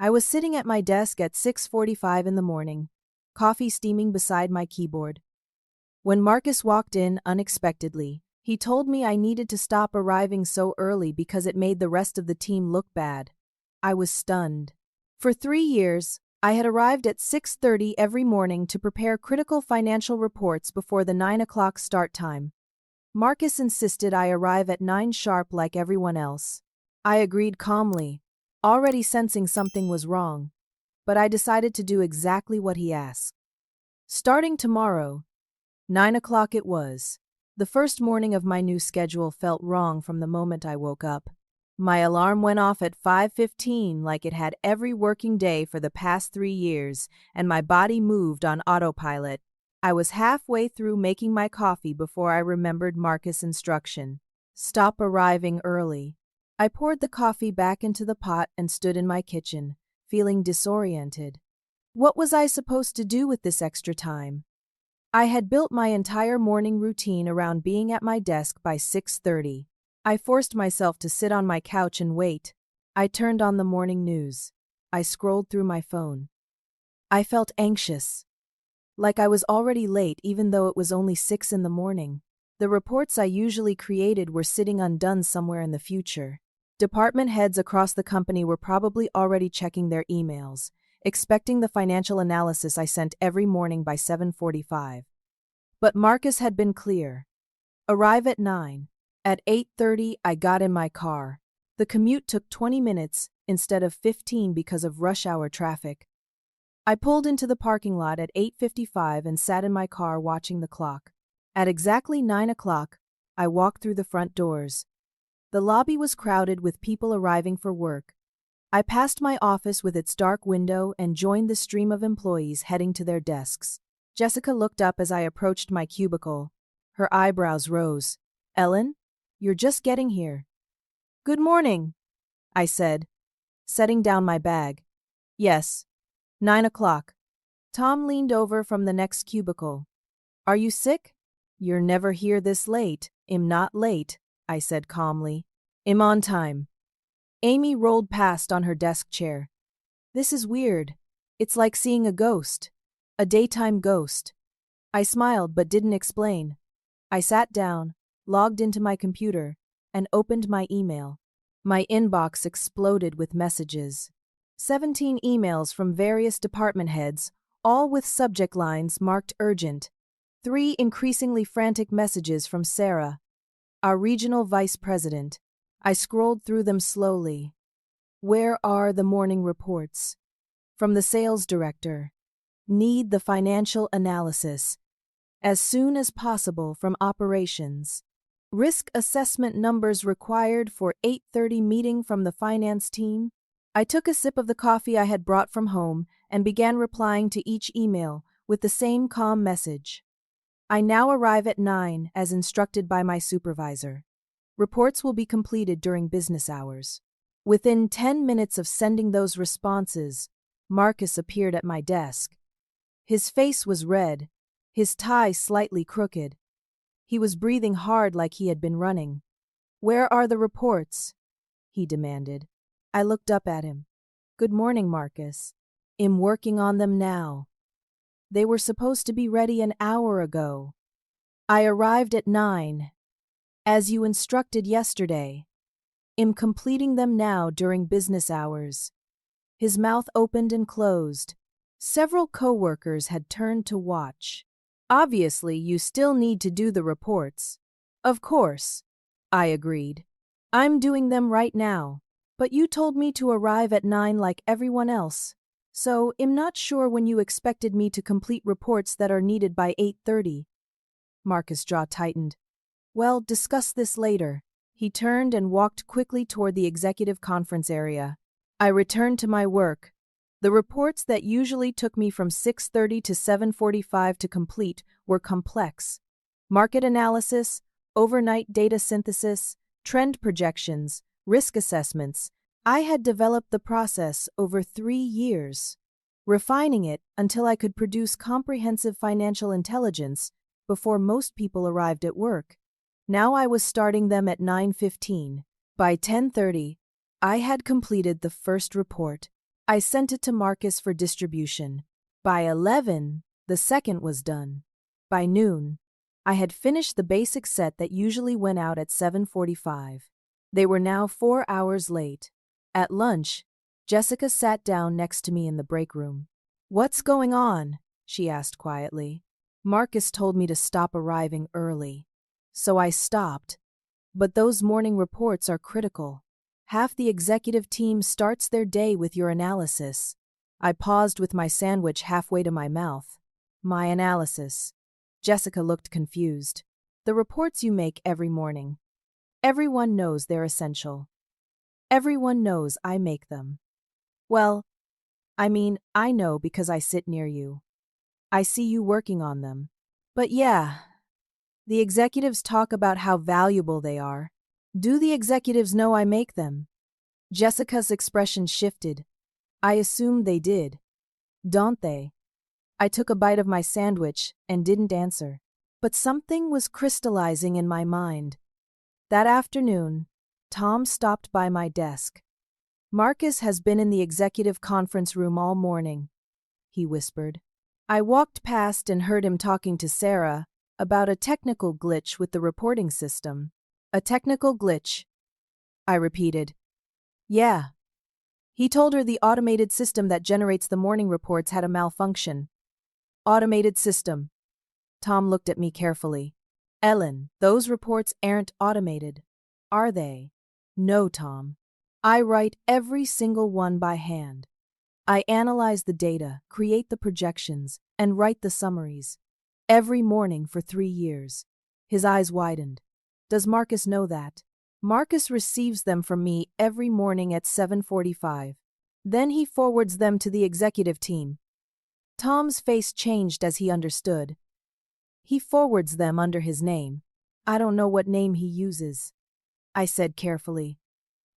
I was sitting at my desk at 6:45 in the morning, coffee steaming beside my keyboard. When Marcus walked in unexpectedly, he told me I needed to stop arriving so early because it made the rest of the team look bad. I was stunned. For 3 years, I had arrived at 6:30 every morning to prepare critical financial reports before the 9 o'clock start time. Marcus insisted I arrive at 9 sharp like everyone else. I agreed calmly, already sensing something was wrong, but I decided to do exactly what he asked. Starting tomorrow, 9 o'clock it was. The first morning of my new schedule felt wrong from the moment I woke up. My alarm went off at 5:15 like it had every working day for the past 3 years, and my body moved on autopilot. I was halfway through making my coffee before I remembered Marcus' instruction. Stop arriving early. I poured the coffee back into the pot and stood in my kitchen, feeling disoriented. What was I supposed to do with this extra time? I had built my entire morning routine around being at my desk by 6:30. I forced myself to sit on my couch and wait. I turned on the morning news. I scrolled through my phone. I felt anxious, like I was already late even though it was only 6 in the morning. The reports I usually created were sitting undone somewhere in the future. Department heads across the company were probably already checking their emails, expecting the financial analysis I sent every morning by 7:45. But Marcus had been clear. Arrive at 9. At 8:30, I got in my car. The commute took 20 minutes instead of 15 because of rush hour traffic. I pulled into the parking lot at 8:55 and sat in my car watching the clock. At exactly 9 o'clock, I walked through the front doors. The lobby was crowded with people arriving for work. I passed my office with its dark window and joined the stream of employees heading to their desks. Jessica looked up as I approached my cubicle. Her eyebrows rose. "Ellen? You're just getting here." "Good morning," I said, setting down my bag. "Yes, 9 o'clock. Tom leaned over from the next cubicle. "Are you sick?" "You're never here this late." "I'm not late," I said calmly. "I'm on time." Amy rolled past on her desk chair. "This is weird. It's like seeing a ghost. A daytime ghost." I smiled but didn't explain. I sat down, logged into my computer, and opened my email. My inbox exploded with messages. 17 emails from various department heads, all with subject lines marked urgent. 3 increasingly frantic messages from Sarah, our regional vice president. I scrolled through them slowly. Where are the morning reports? From the sales director. Need the financial analysis. As soon as possible from operations. Risk assessment numbers required for 8:30 meeting from the finance team. I took a sip of the coffee I had brought from home and began replying to each email with the same calm message. I now arrive at 9 as instructed by my supervisor. Reports will be completed during business hours. Within 10 minutes of sending those responses, Marcus appeared at my desk. His face was red, his tie slightly crooked. He was breathing hard like he had been running. "Where are the reports?" he demanded. I looked up at him. "Good morning, Marcus. I'm working on them now. They were supposed to be ready an hour ago. I arrived at 9, as you instructed yesterday. I'm completing them now during business hours." His mouth opened and closed. Several coworkers had turned to watch. "Obviously, you still need to do the reports." "Of course," I agreed. "I'm doing them right now. But you told me to arrive at 9 like everyone else. So I'm not sure when you expected me to complete reports that are needed by 8:30. Marcus' jaw tightened. "Well, discuss this later." He turned and walked quickly toward the executive conference area. I returned to my work. The reports that usually took me from 6:30 to 7:45 to complete were complex. Market analysis, overnight data synthesis, trend projections, risk assessments. I had developed the process over 3 years, refining it until I could produce comprehensive financial intelligence before most people arrived at work. Now I was starting them at 9:15. By 10:30, I had completed the first report. I sent it to Marcus for distribution. By 11, the second was done. By noon, I had finished the basic set that usually went out at 7:45. They were now 4 hours late. At lunch, Jessica sat down next to me in the break room. "What's going on?" she asked quietly. "Marcus told me to stop arriving early." So I stopped. But those morning reports are critical. Half the executive team starts their day with your analysis. I paused with my sandwich halfway to my mouth. "My analysis." Jessica looked confused. "The reports you make every morning. Everyone knows they're essential. Everyone knows I make them." "Well, I know because I sit near you. I see you working on them. But yeah, the executives talk about how valuable they are. Do the executives know I make them?" Jessica's expression shifted. "I assumed they did. Don't they?" I took a bite of my sandwich and didn't answer. But something was crystallizing in my mind. That afternoon, Tom stopped by my desk. "Marcus has been in the executive conference room all morning," he whispered. I walked past and heard him talking to Sarah about a technical glitch with the reporting system. "A technical glitch," I repeated. "Yeah." He told her the automated system that generates the morning reports had a malfunction. "Automated system." Tom looked at me carefully. "Ellen, those reports aren't automated, are they?" "No, Tom. I write every single one by hand. I analyze the data, create the projections, and write the summaries. Every morning for 3 years." His eyes widened. "Does Marcus know that?" "Marcus receives them from me every morning at 7:45. Then he forwards them to the executive team." Tom's face changed as he understood. "He forwards them under his name. I don't know what name he uses," I said carefully.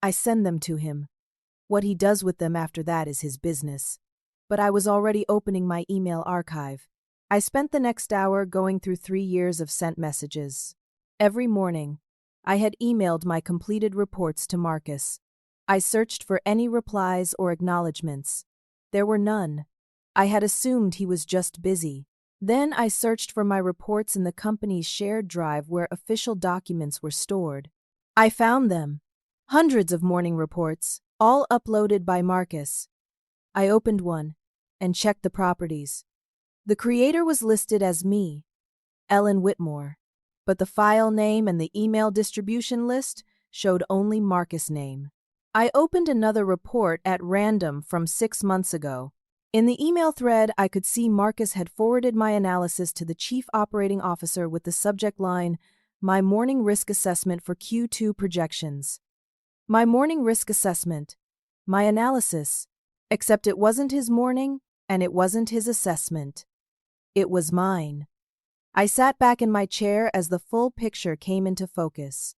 "I send them to him. What he does with them after that is his business." But I was already opening my email archive. I spent the next hour going through 3 years of sent messages. Every morning, I had emailed my completed reports to Marcus. I searched for any replies or acknowledgments. There were none. I had assumed he was just busy. Then I searched for my reports in the company's shared drive where official documents were stored. I found them. Hundreds of morning reports, all uploaded by Marcus. I opened one and checked the properties. The creator was listed as me, Ellen Whitmore, but the file name and the email distribution list showed only Marcus' name. I opened another report at random from 6 months ago. In the email thread, I could see Marcus had forwarded my analysis to the chief operating officer with the subject line, "My morning risk assessment for Q2 projections." My morning risk assessment. My analysis. Except it wasn't his morning, and it wasn't his assessment. It was mine. I sat back in my chair as the full picture came into focus.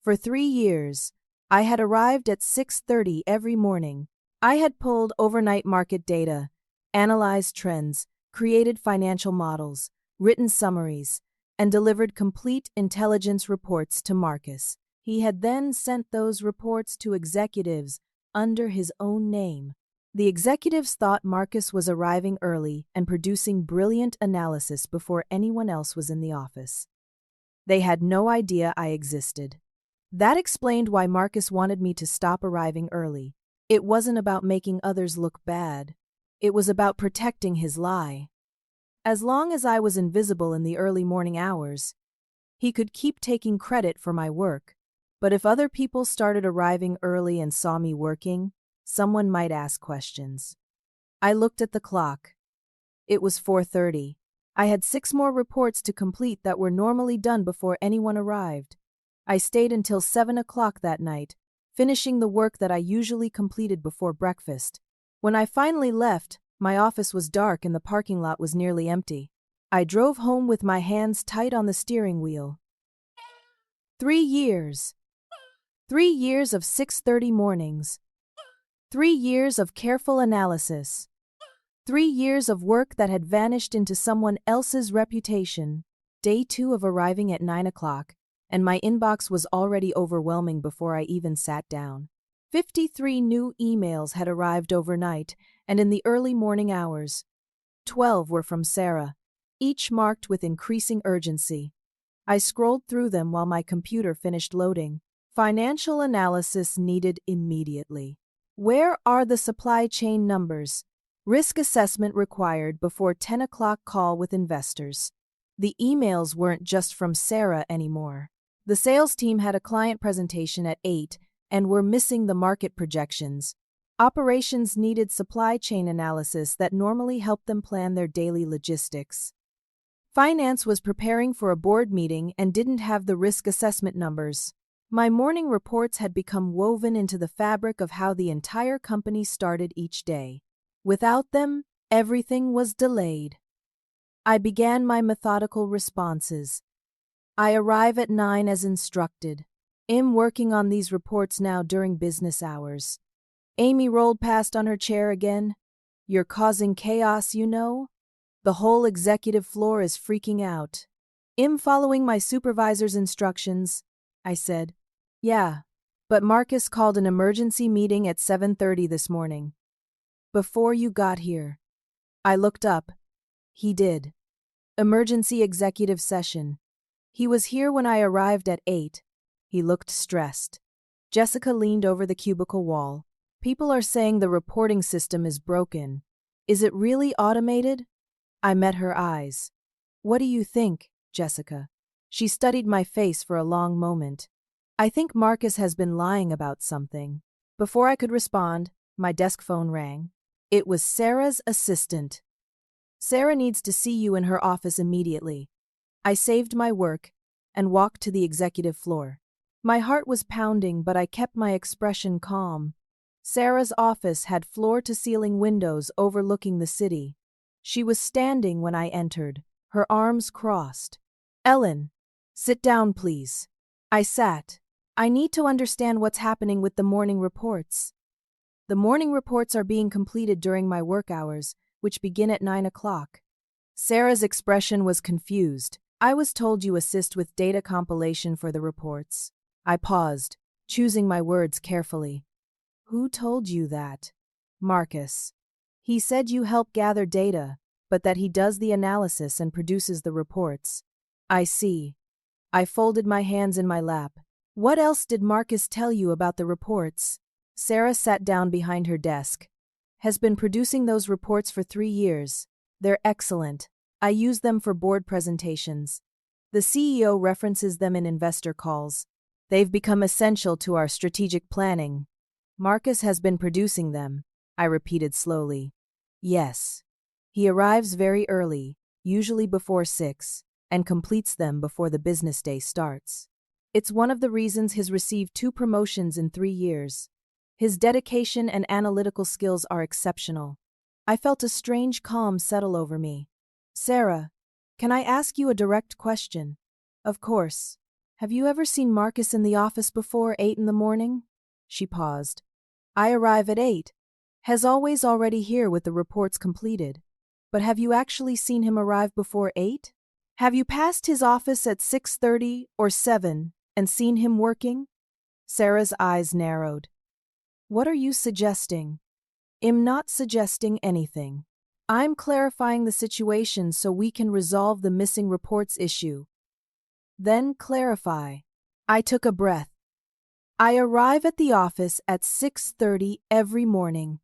For 3 years, I had arrived at 6:30 every morning. I had pulled overnight market data, analyzed trends, created financial models, written summaries, and delivered complete intelligence reports to Marcus. He had then sent those reports to executives under his own name. The executives thought Marcus was arriving early and producing brilliant analysis before anyone else was in the office. They had no idea I existed. That explained why Marcus wanted me to stop arriving early. It wasn't about making others look bad. It was about protecting his lie. As long as I was invisible in the early morning hours, he could keep taking credit for my work. But if other people started arriving early and saw me working, someone might ask questions. I looked at the clock. It was 4:30. I had 6 more reports to complete that were normally done before anyone arrived. I stayed until 7 o'clock that night, finishing the work that I usually completed before breakfast. When I finally left, my office was dark and the parking lot was nearly empty. I drove home with my hands tight on the steering wheel. 3 years. 3 years of 6:30 mornings. 3 years of careful analysis. 3 years of work that had vanished into someone else's reputation. Day 2 of arriving at 9 o'clock, and my inbox was already overwhelming before I even sat down. 53 new emails had arrived overnight, and in the early morning hours, 12 were from Sarah, each marked with increasing urgency. I scrolled through them while my computer finished loading. Financial analysis needed immediately. Where are the supply chain numbers? Risk assessment required before 10 o'clock call with investors. The emails weren't just from Sarah anymore. The sales team had a client presentation at 8 and were missing the market projections. Operations needed supply chain analysis that normally helped them plan their daily logistics. Finance was preparing for a board meeting and didn't have the risk assessment numbers. My morning reports had become woven into the fabric of how the entire company started each day. Without them, everything was delayed. I began my methodical responses. I arrive at 9 as instructed. I'm working on these reports now during business hours. Amy rolled past on her chair again. You're causing chaos, you know? The whole executive floor is freaking out. I'm following my supervisor's instructions, I said. Yeah, but Marcus called an emergency meeting at 7:30 this morning. Before you got here. I looked up. He did. Emergency executive session. He was here when I arrived at 8. He looked stressed. Jessica leaned over the cubicle wall. People are saying the reporting system is broken. Is it really automated? I met her eyes. What do you think, Jessica? She studied my face for a long moment. I think Marcus has been lying about something. Before I could respond, my desk phone rang. It was Sarah's assistant. Sarah needs to see you in her office immediately. I saved my work and walked to the executive floor. My heart was pounding, but I kept my expression calm. Sarah's office had floor-to-ceiling windows overlooking the city. She was standing when I entered, her arms crossed. Ellen, sit down, please. I sat. I need to understand what's happening with the morning reports. The morning reports are being completed during my work hours, which begin at 9 o'clock. Sarah's expression was confused. I was told you assist with data compilation for the reports. I paused, choosing my words carefully. Who told you that? Marcus. He said you help gather data, but that he does the analysis and produces the reports. I see. I folded my hands in my lap. What else did Marcus tell you about the reports? Sarah sat down behind her desk. Has been producing those reports for 3 years. They're excellent. I use them for board presentations. The CEO references them in investor calls. They've become essential to our strategic planning. Marcus has been producing them, I repeated slowly. Yes. He arrives very early, usually before 6, and completes them before the business day starts. It's one of the reasons he's received 2 promotions in 3 years. His dedication and analytical skills are exceptional. I felt a strange calm settle over me. Sarah, can I ask you a direct question? Of course. Have you ever seen Marcus in the office before 8 in the morning? She paused. I arrive at 8. Has always already here with the reports completed. But have you actually seen him arrive before 8? Have you passed his office at 6:30 or 7 and seen him working? Sarah's eyes narrowed. What are you suggesting? I'm not suggesting anything. I'm clarifying the situation so we can resolve the missing reports issue. Then clarify. I took a breath. I arrive at the office at 6:30 every morning.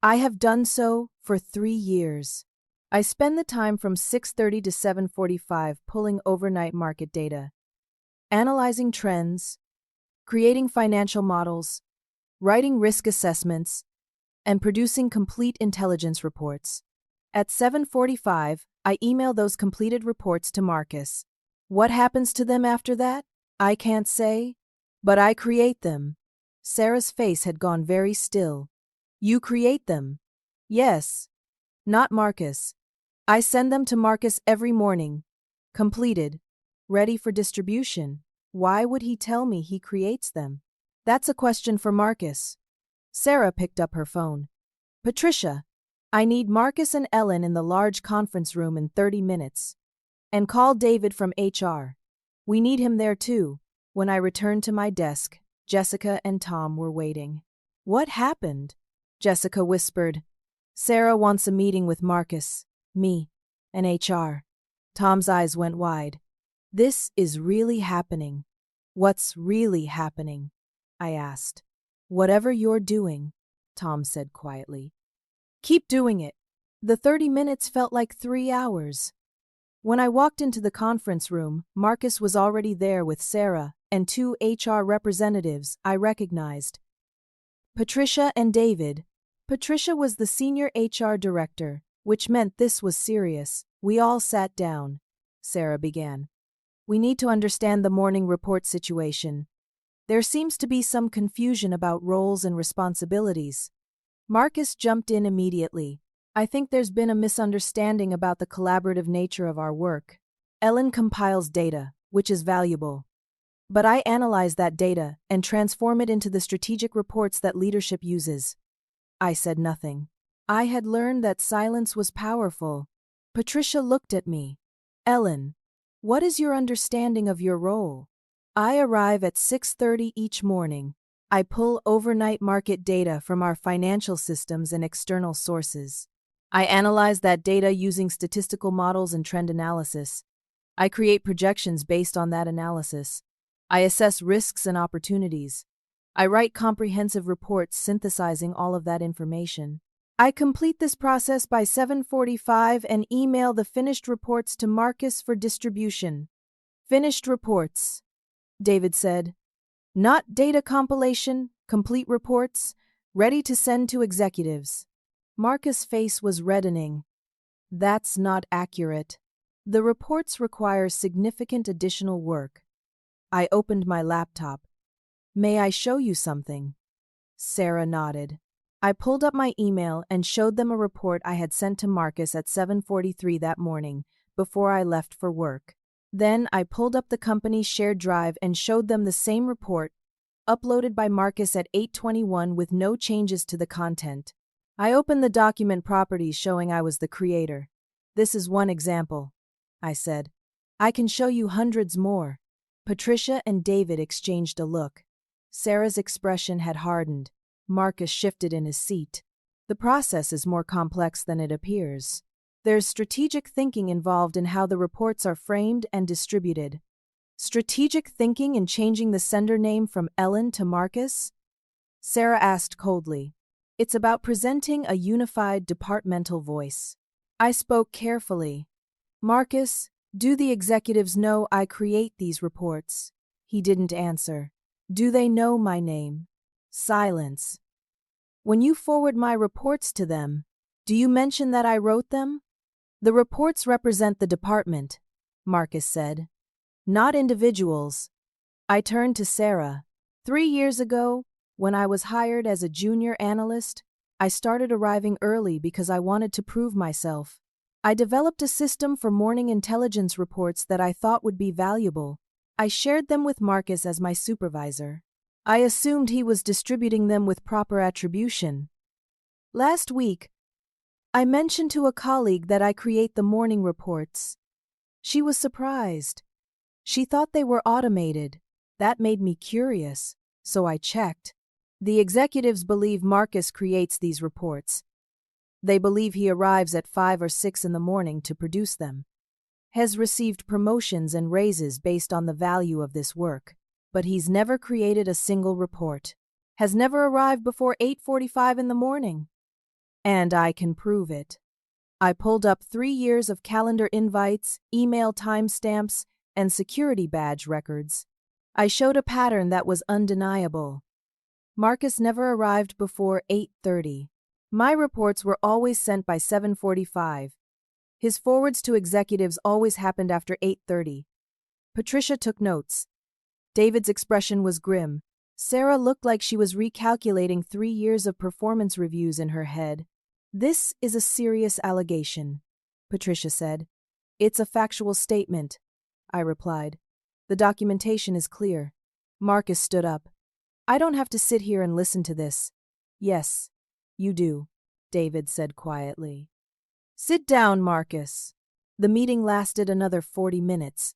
I have done so for 3 years. I spend the time from 6:30 to 7:45 pulling overnight market data, analyzing trends, creating financial models, writing risk assessments, and producing complete intelligence reports. At 7:45, I email those completed reports to Marcus. What happens to them after that? I can't say, but I create them. Sarah's face had gone very still. You create them? Yes. Not Marcus. I send them to Marcus every morning. Completed. Ready for distribution. Why would he tell me he creates them? That's a question for Marcus. Sarah picked up her phone. Patricia, I need Marcus and Ellen in the large conference room in 30 minutes. And call David from HR. We need him there too. When I returned to my desk, Jessica and Tom were waiting. What happened? Jessica whispered. Sarah wants a meeting with Marcus, me, and HR. Tom's eyes went wide. This is really happening. What's really happening? I asked. Whatever you're doing, Tom said quietly. Keep doing it. The 30 minutes felt like 3 hours. When I walked into the conference room, Marcus was already there with Sarah and 2 HR representatives I recognized. Patricia and David. Patricia was the senior HR director, which meant this was serious. We all sat down. Sarah began. We need to understand the morning report situation. There seems to be some confusion about roles and responsibilities. Marcus jumped in immediately. I think there's been a misunderstanding about the collaborative nature of our work. Ellen compiles data, which is valuable. But I analyze that data and transform it into the strategic reports that leadership uses. I said nothing. I had learned that silence was powerful. Patricia looked at me. Ellen, what is your understanding of your role? I arrive at 6:30 each morning. I pull overnight market data from our financial systems and external sources. I analyze that data using statistical models and trend analysis. I create projections based on that analysis. I assess risks and opportunities. I write comprehensive reports synthesizing all of that information. I complete this process by 7:45 and email the finished reports to Marcus for distribution. Finished reports, David said. Not data compilation, complete reports, ready to send to executives. Marcus' face was reddening. That's not accurate. The reports require significant additional work. I opened my laptop. May I show you something? Sarah nodded. I pulled up my email and showed them a report I had sent to Marcus at 7:43 that morning, before I left for work. Then I pulled up the company's shared drive and showed them the same report, uploaded by Marcus at 8:21 with no changes to the content. I opened the document properties showing I was the creator. This is one example, I said. I can show you hundreds more. Patricia and David exchanged a look. Sarah's expression had hardened. Marcus shifted in his seat. The process is more complex than it appears. There's strategic thinking involved in how the reports are framed and distributed. Strategic thinking in changing the sender name from Ellen to Marcus? Sarah asked coldly. It's about presenting a unified departmental voice. I spoke carefully. Marcus, do the executives know I create these reports? He didn't answer. Do they know my name? Silence. When you forward my reports to them, do you mention that I wrote them? The reports represent the department, Marcus said. Not individuals. I turned to Sarah. 3 years ago, when I was hired as a junior analyst, I started arriving early because I wanted to prove myself. I developed a system for morning intelligence reports that I thought would be valuable. I shared them with Marcus as my supervisor. I assumed he was distributing them with proper attribution. Last week, I mentioned to a colleague that I create the morning reports. She was surprised. She thought they were automated. That made me curious, so I checked. The executives believe Marcus creates these reports. They believe he arrives at 5 or 6 in the morning to produce them. Has received promotions and raises based on the value of this work, but he's never created a single report. Has never arrived before 8:45 in the morning. And I can prove it. I pulled up 3 years of calendar invites, email timestamps, and security badge records. I showed a pattern that was undeniable. Marcus never arrived before 8:30. My reports were always sent by 7:45. His forwards to executives always happened after 8:30. Patricia took notes. David's expression was grim. Sarah looked like she was recalculating 3 years of performance reviews in her head. This is a serious allegation, Patricia said. It's a factual statement, I replied. The documentation is clear. Marcus stood up. I don't have to sit here and listen to this. Yes, you do, David said quietly. Sit down, Marcus. The meeting lasted another 40 minutes.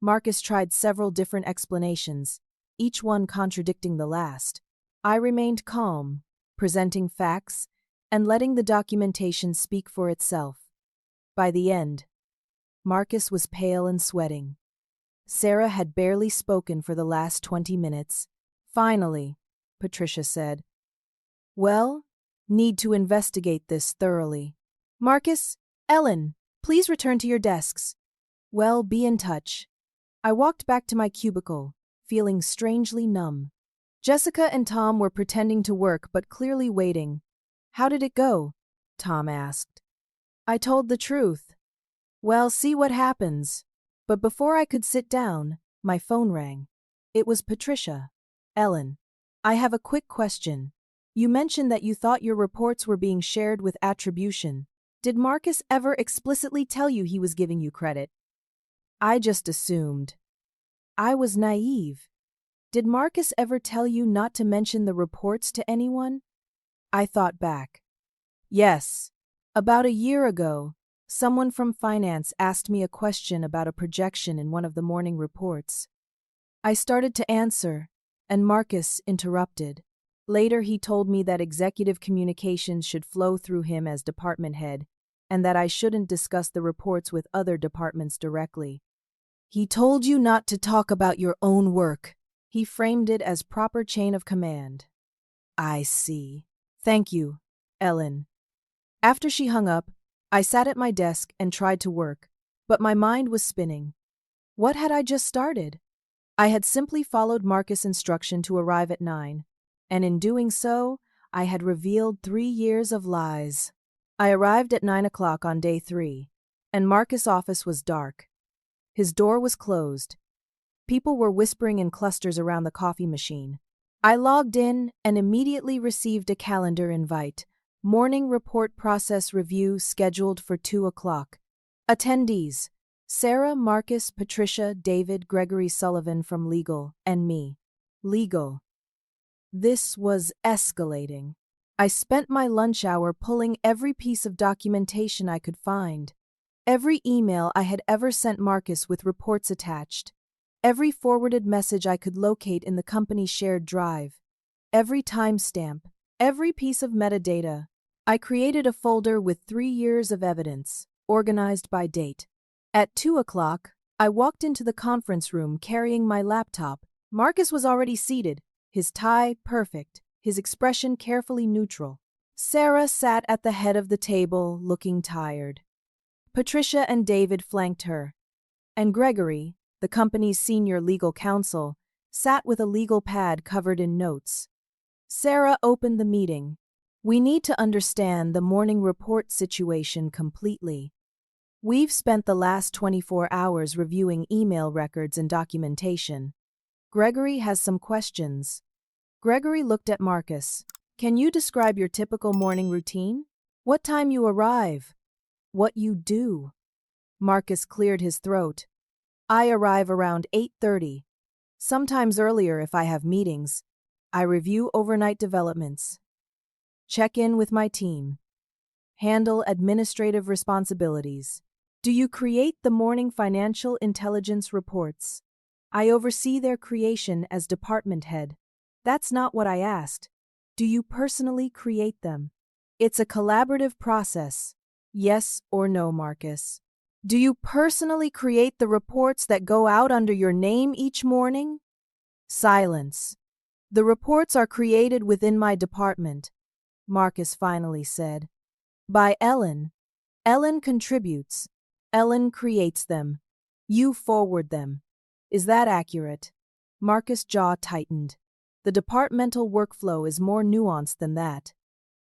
Marcus tried several different explanations, each one contradicting the last. I remained calm, presenting facts and letting the documentation speak for itself. By the end, Marcus was pale and sweating. Sarah had barely spoken for the last 20 minutes. Finally, Patricia said, "Well, need to investigate this thoroughly. Marcus, Ellen, please return to your desks. Well, be in touch." I walked back to my cubicle, feeling strangely numb. Jessica and Tom were pretending to work but clearly waiting. "How did it go?" Tom asked. I told the truth. "Well, see what happens." But before I could sit down, my phone rang. It was Patricia. "Ellen, I have a quick question. You mentioned that you thought your reports were being shared with attribution. Did Marcus ever explicitly tell you he was giving you credit?" I just assumed. I was naive. "Did Marcus ever tell you not to mention the reports to anyone?" I thought back. Yes. About a year ago, someone from finance asked me a question about a projection in one of the morning reports. I started to answer, and Marcus interrupted. Later, he told me that executive communications should flow through him as department head, and that I shouldn't discuss the reports with other departments directly. "He told you not to talk about your own work." He framed it as proper chain of command. I see. Thank you, Ellen. After she hung up, I sat at my desk and tried to work, but my mind was spinning. What had I just started? I had simply followed Marcus' instruction to arrive at 9, and in doing so, I had revealed 3 years of lies. I arrived at 9 o'clock on day 3, and Marcus' office was dark. His door was closed. People were whispering in clusters around the coffee machine. I logged in and immediately received a calendar invite. Morning report process review scheduled for 2 o'clock. Attendees: Sarah, Marcus, Patricia, David, Gregory Sullivan from Legal, and me. Legal. This was escalating. I spent my lunch hour pulling every piece of documentation I could find. Every email I had ever sent Marcus with reports attached. Every forwarded message I could locate in the company's shared drive. Every timestamp. Every piece of metadata. I created a folder with 3 years of evidence, organized by date. At 2 o'clock, I walked into the conference room carrying my laptop. Marcus was already seated, his tie perfect, his expression carefully neutral. Sarah sat at the head of the table, looking tired. Patricia and David flanked her, and Gregory, the company's senior legal counsel, sat with a legal pad covered in notes. Sarah opened the meeting. "We need to understand the morning report situation completely. We've spent the last 24 hours reviewing email records and documentation. Gregory has some questions." Gregory looked at Marcus. "Can you describe your typical morning routine? What time you arrive? What you do?" Marcus cleared his throat. "I arrive around 8:30, sometimes earlier if I have meetings. I review overnight developments. Check in with my team. Handle administrative responsibilities. Do you create the morning financial intelligence reports? I oversee their creation as department head." "That's not what I asked. Do you personally create them?" "It's a collaborative process. Yes or no, Marcus? Do you personally create the reports that go out under your name each morning?" Silence. "The reports are created within my department," Marcus finally said. "By Ellen. Ellen contributes. Ellen creates them. You forward them. Is that accurate?" Marcus' jaw tightened. "The departmental workflow is more nuanced than that."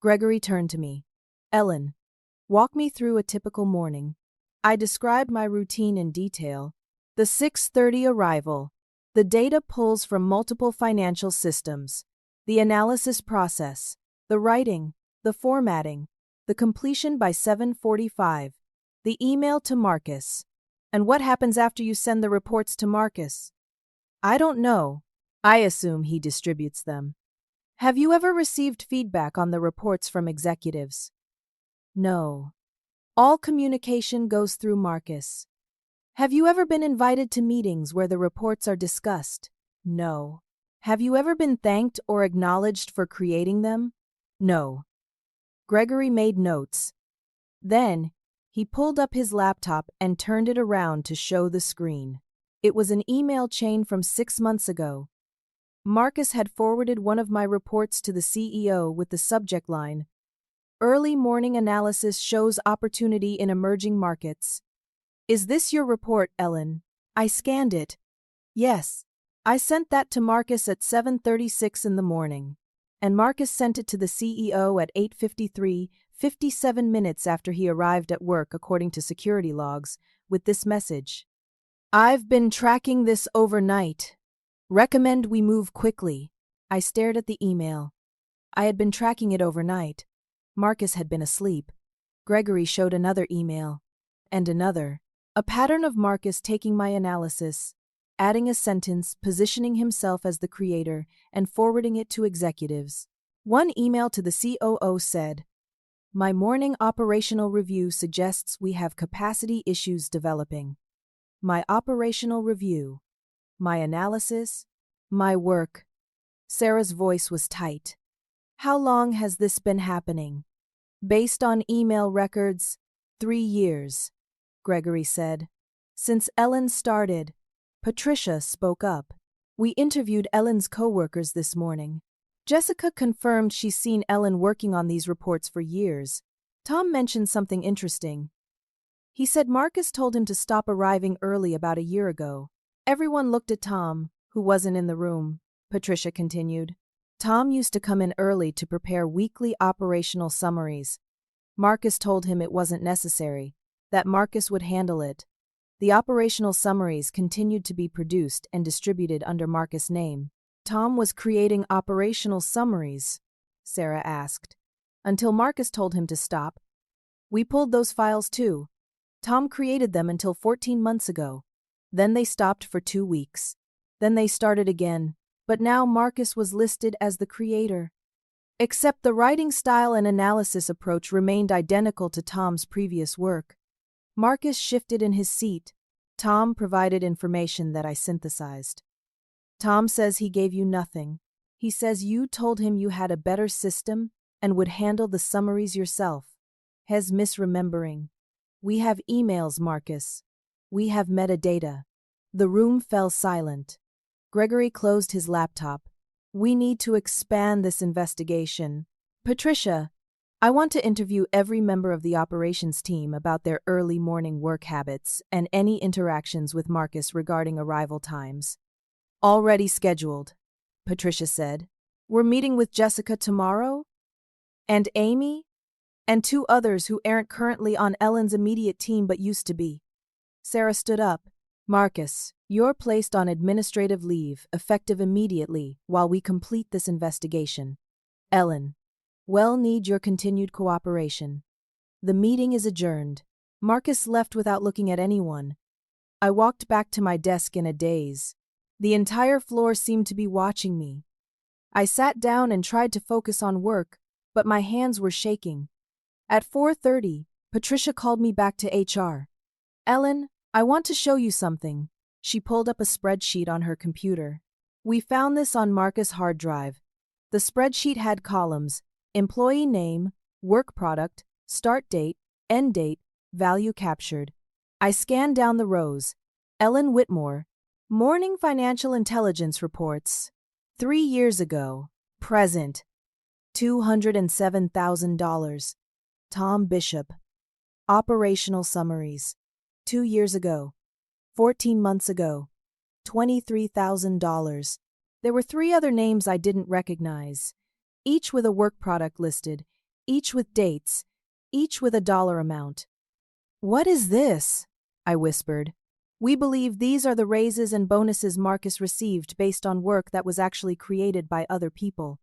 Gregory turned to me. "Ellen, walk me through a typical morning." I described my routine in detail. The 6:30 arrival. The data pulls from multiple financial systems. The analysis process. The writing. The formatting. The completion by 7:45. The email to Marcus. "And what happens after you send the reports to Marcus?" "I don't know. I assume he distributes them." "Have you ever received feedback on the reports from executives?" "No. All communication goes through Marcus." "Have you ever been invited to meetings where the reports are discussed?" "No." Have you ever been thanked or acknowledged for creating them? No. Gregory made notes. Then, he pulled up his laptop and turned it around to show the screen. It was an email chain from 6 months ago. Marcus had forwarded one of my reports to the CEO with the subject line, "Early morning analysis shows opportunity in emerging markets." "Is this your report, Ellen?" I scanned it. Yes. I sent that to Marcus at 7:36 in the morning. And Marcus sent it to the CEO at 8:53, 57 minutes after he arrived at work according to security logs, with this message. "I've been tracking this overnight. Recommend we move quickly." I stared at the email. I had been tracking it overnight. Marcus had been asleep. Gregory showed another email. And another. A pattern of Marcus taking my analysis, adding a sentence, positioning himself as the creator, and forwarding it to executives. One email to the COO said, "My morning operational review suggests we have capacity issues developing." My operational review. My analysis. My work. Sarah's voice was tight. "How long has this been happening?" "Based on email records, 3 years," Gregory said. "Since Ellen started." Patricia spoke up. "We interviewed Ellen's coworkers this morning. Jessica confirmed she's seen Ellen working on these reports for years. Tom mentioned something interesting. He said Marcus told him to stop arriving early about a year ago." Everyone looked at Tom, who wasn't in the room, Patricia continued. "Tom used to come in early to prepare weekly operational summaries. Marcus told him it wasn't necessary, that Marcus would handle it. The operational summaries continued to be produced and distributed under Marcus' name." "Tom was creating operational summaries?" Sarah asked. "Until Marcus told him to stop. We pulled those files too. Tom created them until 14 months ago. Then they stopped for 2 weeks. Then they started again, but now Marcus was listed as the creator. Except the writing style and analysis approach remained identical to Tom's previous work. Marcus shifted in his seat. Tom provided information that I synthesized. Tom says he gave you nothing. He says you told him you had a better system and would handle the summaries yourself. Hes misremembering. We have emails, Marcus. We have metadata." The room fell silent. Gregory closed his laptop. "We need to expand this investigation. Patricia, I want to interview every member of the operations team about their early morning work habits and any interactions with Marcus regarding arrival times." "Already scheduled," Patricia said. "We're meeting with Jessica tomorrow? And Amy? And 2 others who aren't currently on Ellen's immediate team but used to be." Sarah stood up. "Marcus, you're placed on administrative leave, effective immediately, while we complete this investigation. Ellen, we'll need your continued cooperation." The meeting is adjourned. Marcus left without looking at anyone. I walked back to my desk in a daze. The entire floor seemed to be watching me. I sat down and tried to focus on work, but my hands were shaking. At 4:30, Patricia called me back to HR. "Ellen, I want to show you something." She pulled up a spreadsheet on her computer. "We found this on Marcus' hard drive." The spreadsheet had columns: employee name, work product, start date, end date, value captured. I scanned down the rows. Ellen Whitmore, morning financial intelligence reports. 3 years ago, present, $207,000. Tom Bishop, operational summaries. 2 years ago, 14 months ago, $23,000. There were 3 other names I didn't recognize, each with a work product listed, each with dates, each with a dollar amount. "What is this?" I whispered. "We believe these are the raises and bonuses Marcus received based on work that was actually created by other people.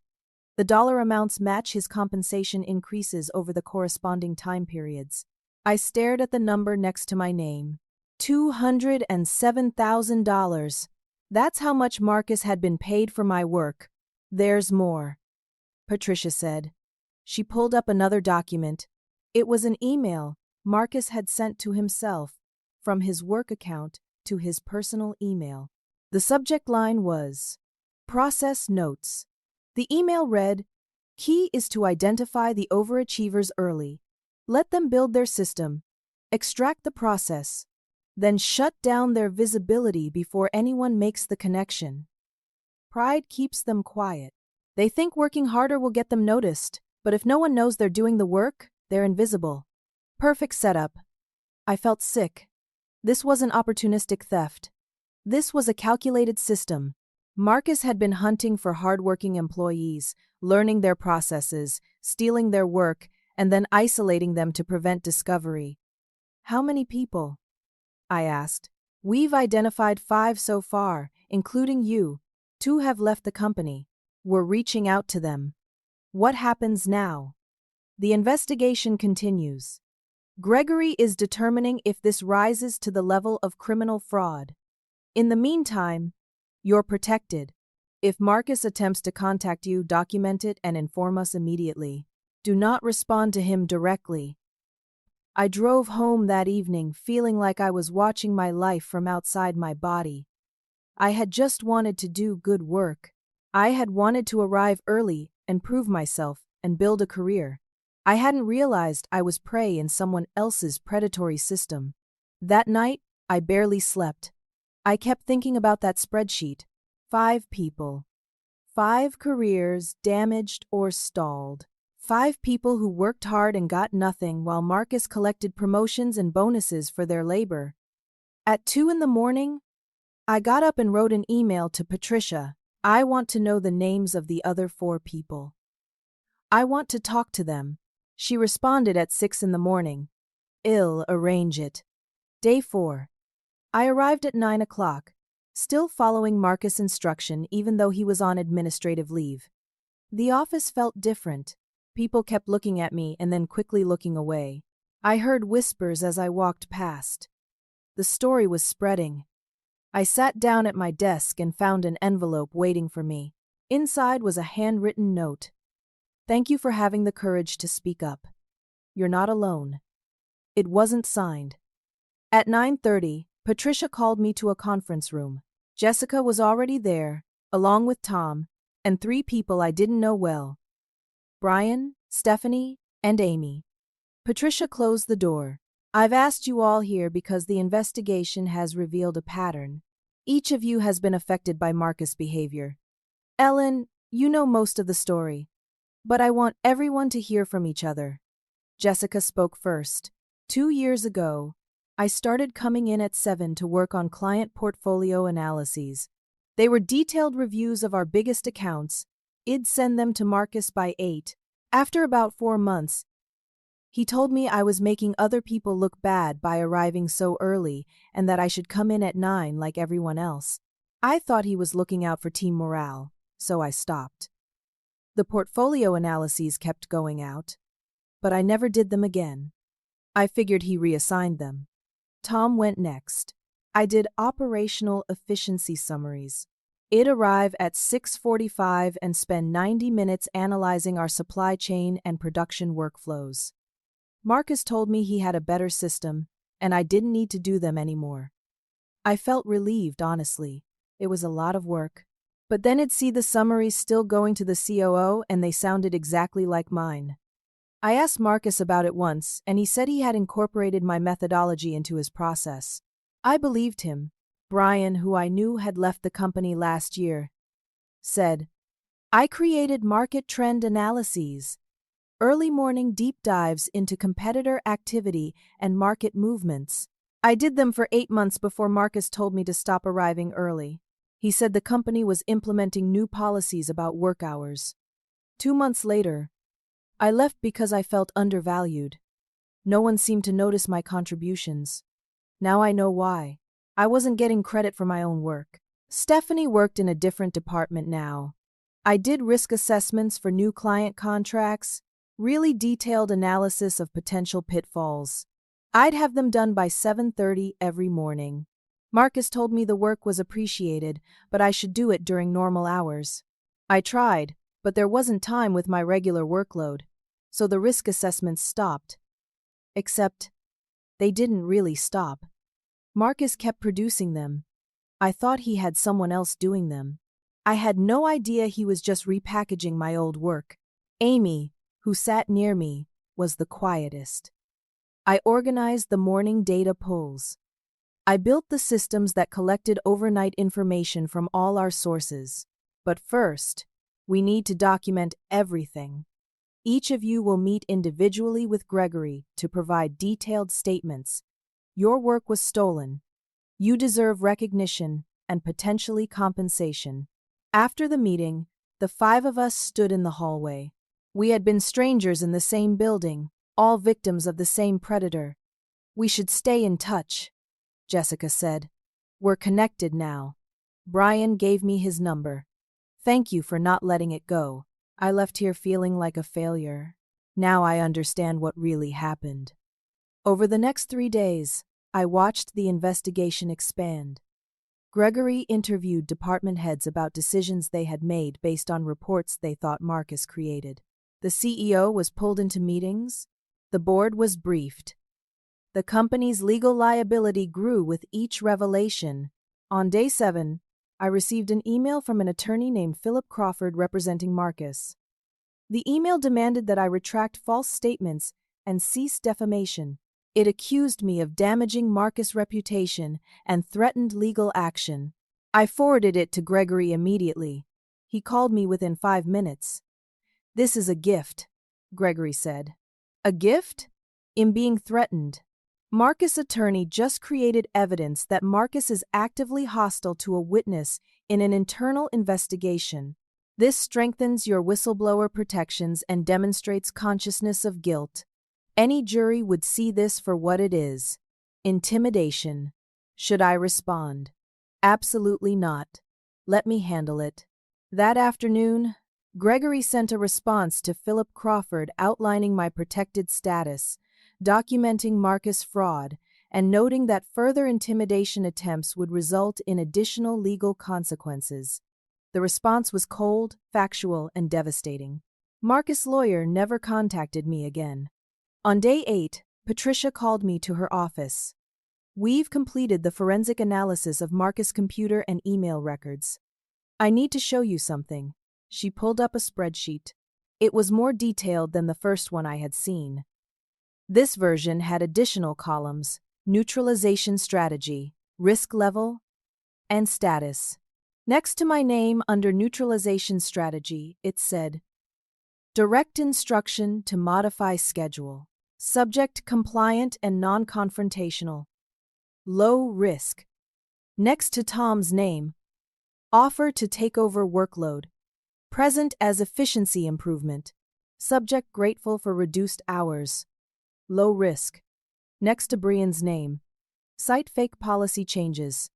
The dollar amounts match his compensation increases over the corresponding time periods." I stared at the number next to my name. $207,000. That's how much Marcus had been paid for my work. "There's more," Patricia said. She pulled up another document. It was an email Marcus had sent to himself, from his work account to his personal email. The subject line was, Process notes. The email read, "Key is to identify the overachievers early. Let them build their system. Extract the process. Then shut down their visibility before anyone makes the connection. Pride keeps them quiet. They think working harder will get them noticed, but if no one knows they're doing the work, they're invisible." Perfect setup. I felt sick. This wasn't opportunistic theft. This was a calculated system. Marcus had been hunting for hardworking employees, learning their processes, stealing their work, and then isolating them to prevent discovery. "How many people?" I asked. "We've identified 5 so far, including you. 2 have left the company. We're reaching out to them." "What happens now?" "The investigation continues. Gregory is determining if this rises to the level of criminal fraud. In the meantime, you're protected. If Marcus attempts to contact you, document it and inform us immediately. Do not respond to him directly." I drove home that evening feeling like I was watching my life from outside my body. I had just wanted to do good work. I had wanted to arrive early and prove myself and build a career. I hadn't realized I was prey in someone else's predatory system. That night, I barely slept. I kept thinking about that spreadsheet. 5 people. 5 careers damaged or stalled. 5 people who worked hard and got nothing while Marcus collected promotions and bonuses for their labor. At 2 in the morning, I got up and wrote an email to Patricia. "I want to know the names of the other 4 people. I want to talk to them." She responded at 6 in the morning. "I'll arrange it." Day 4. I arrived at 9 o'clock, still following Marcus' instruction even though he was on administrative leave. The office felt different. People kept looking at me and then quickly looking away. I heard whispers as I walked past. The story was spreading. I sat down at my desk and found an envelope waiting for me. Inside was a handwritten note. "Thank you for having the courage to speak up. You're not alone." It wasn't signed. At 9:30, Patricia called me to a conference room. Jessica was already there, along with Tom, and 3 people I didn't know well: Brian, Stephanie, and Amy. Patricia closed the door. "I've asked you all here because the investigation has revealed a pattern. Each of you has been affected by Marcus' behavior. Ellen, you know most of the story. But I want everyone to hear from each other." Jessica spoke first. 2 years ago, I started coming in at 7 to work on client portfolio analyses. They were detailed reviews of our biggest accounts. I'd send them to Marcus by 8. After about 4 months, he told me I was making other people look bad by arriving so early and that I should come in at 9 like everyone else. I thought he was looking out for team morale, so I stopped. The portfolio analyses kept going out, but I never did them again. I figured he reassigned them. Tom went next. I did operational efficiency summaries. I'd arrive at 6:45 and spend 90 minutes analyzing our supply chain and production workflows. Marcus told me he had a better system, and I didn't need to do them anymore. I felt relieved, honestly. It was a lot of work. But then I'd see the summaries still going to the COO, and they sounded exactly like mine. I asked Marcus about it once, and he said he had incorporated my methodology into his process. I believed him. Brian, who I knew had left the company last year, said, "I created market trend analyses, early morning deep dives into competitor activity and market movements. I did them for 8 months before Marcus told me to stop arriving early. He said the company was implementing new policies about work hours. 2 months later, I left because I felt undervalued. No one seemed to notice my contributions. Now I know why. I wasn't getting credit for my own work." Stephanie worked in a different department now. I did risk assessments for new client contracts, really detailed analysis of potential pitfalls. I'd have them done by 7:30 every morning. Marcus told me the work was appreciated, but I should do it during normal hours. I tried, but there wasn't time with my regular workload, so the risk assessments stopped. Except, they didn't really stop. Marcus kept producing them. I thought he had someone else doing them. I had no idea he was just repackaging my old work. Amy, who sat near me, was the quietest. I organized the morning data pulls. I built the systems that collected overnight information from all our sources. But first, we need to document everything. Each of you will meet individually with Gregory to provide detailed statements. Your work was stolen. You deserve recognition and potentially compensation. After the meeting, the 5 of us stood in the hallway. We had been strangers in the same building, all victims of the same predator. We should stay in touch, Jessica said. We're connected now. Brian gave me his number. Thank you for not letting it go. I left here feeling like a failure. Now I understand what really happened. Over the next 3 days, I watched the investigation expand. Gregory interviewed department heads about decisions they had made based on reports they thought Marcus created. The CEO was pulled into meetings. The board was briefed. The company's legal liability grew with each revelation. On day 7, I received an email from an attorney named Philip Crawford representing Marcus. The email demanded that I retract false statements and cease defamation. It accused me of damaging Marcus' reputation and threatened legal action. I forwarded it to Gregory immediately. He called me within 5 minutes. This is a gift, Gregory said. A gift? In being threatened. Marcus' attorney just created evidence that Marcus is actively hostile to a witness in an internal investigation. This strengthens your whistleblower protections and demonstrates consciousness of guilt. Any jury would see this for what it is: intimidation. Should I respond? Absolutely not. Let me handle it. That afternoon, Gregory sent a response to Philip Crawford outlining my protected status, documenting Marcus' fraud, and noting that further intimidation attempts would result in additional legal consequences. The response was cold, factual, and devastating. Marcus' lawyer never contacted me again. On day 8, Patricia called me to her office. We've completed the forensic analysis of Marcus' computer and email records. I need to show you something. She pulled up a spreadsheet. It was more detailed than the first one I had seen. This version had additional columns: neutralization strategy, risk level, and status. Next to my name under neutralization strategy, it said, direct instruction to modify schedule. Subject compliant and non-confrontational. Low risk. Next to Tom's name, offer to take over workload. Present as efficiency improvement. Subject grateful for reduced hours. Low risk. Next to Brian's name, cite fake policy changes.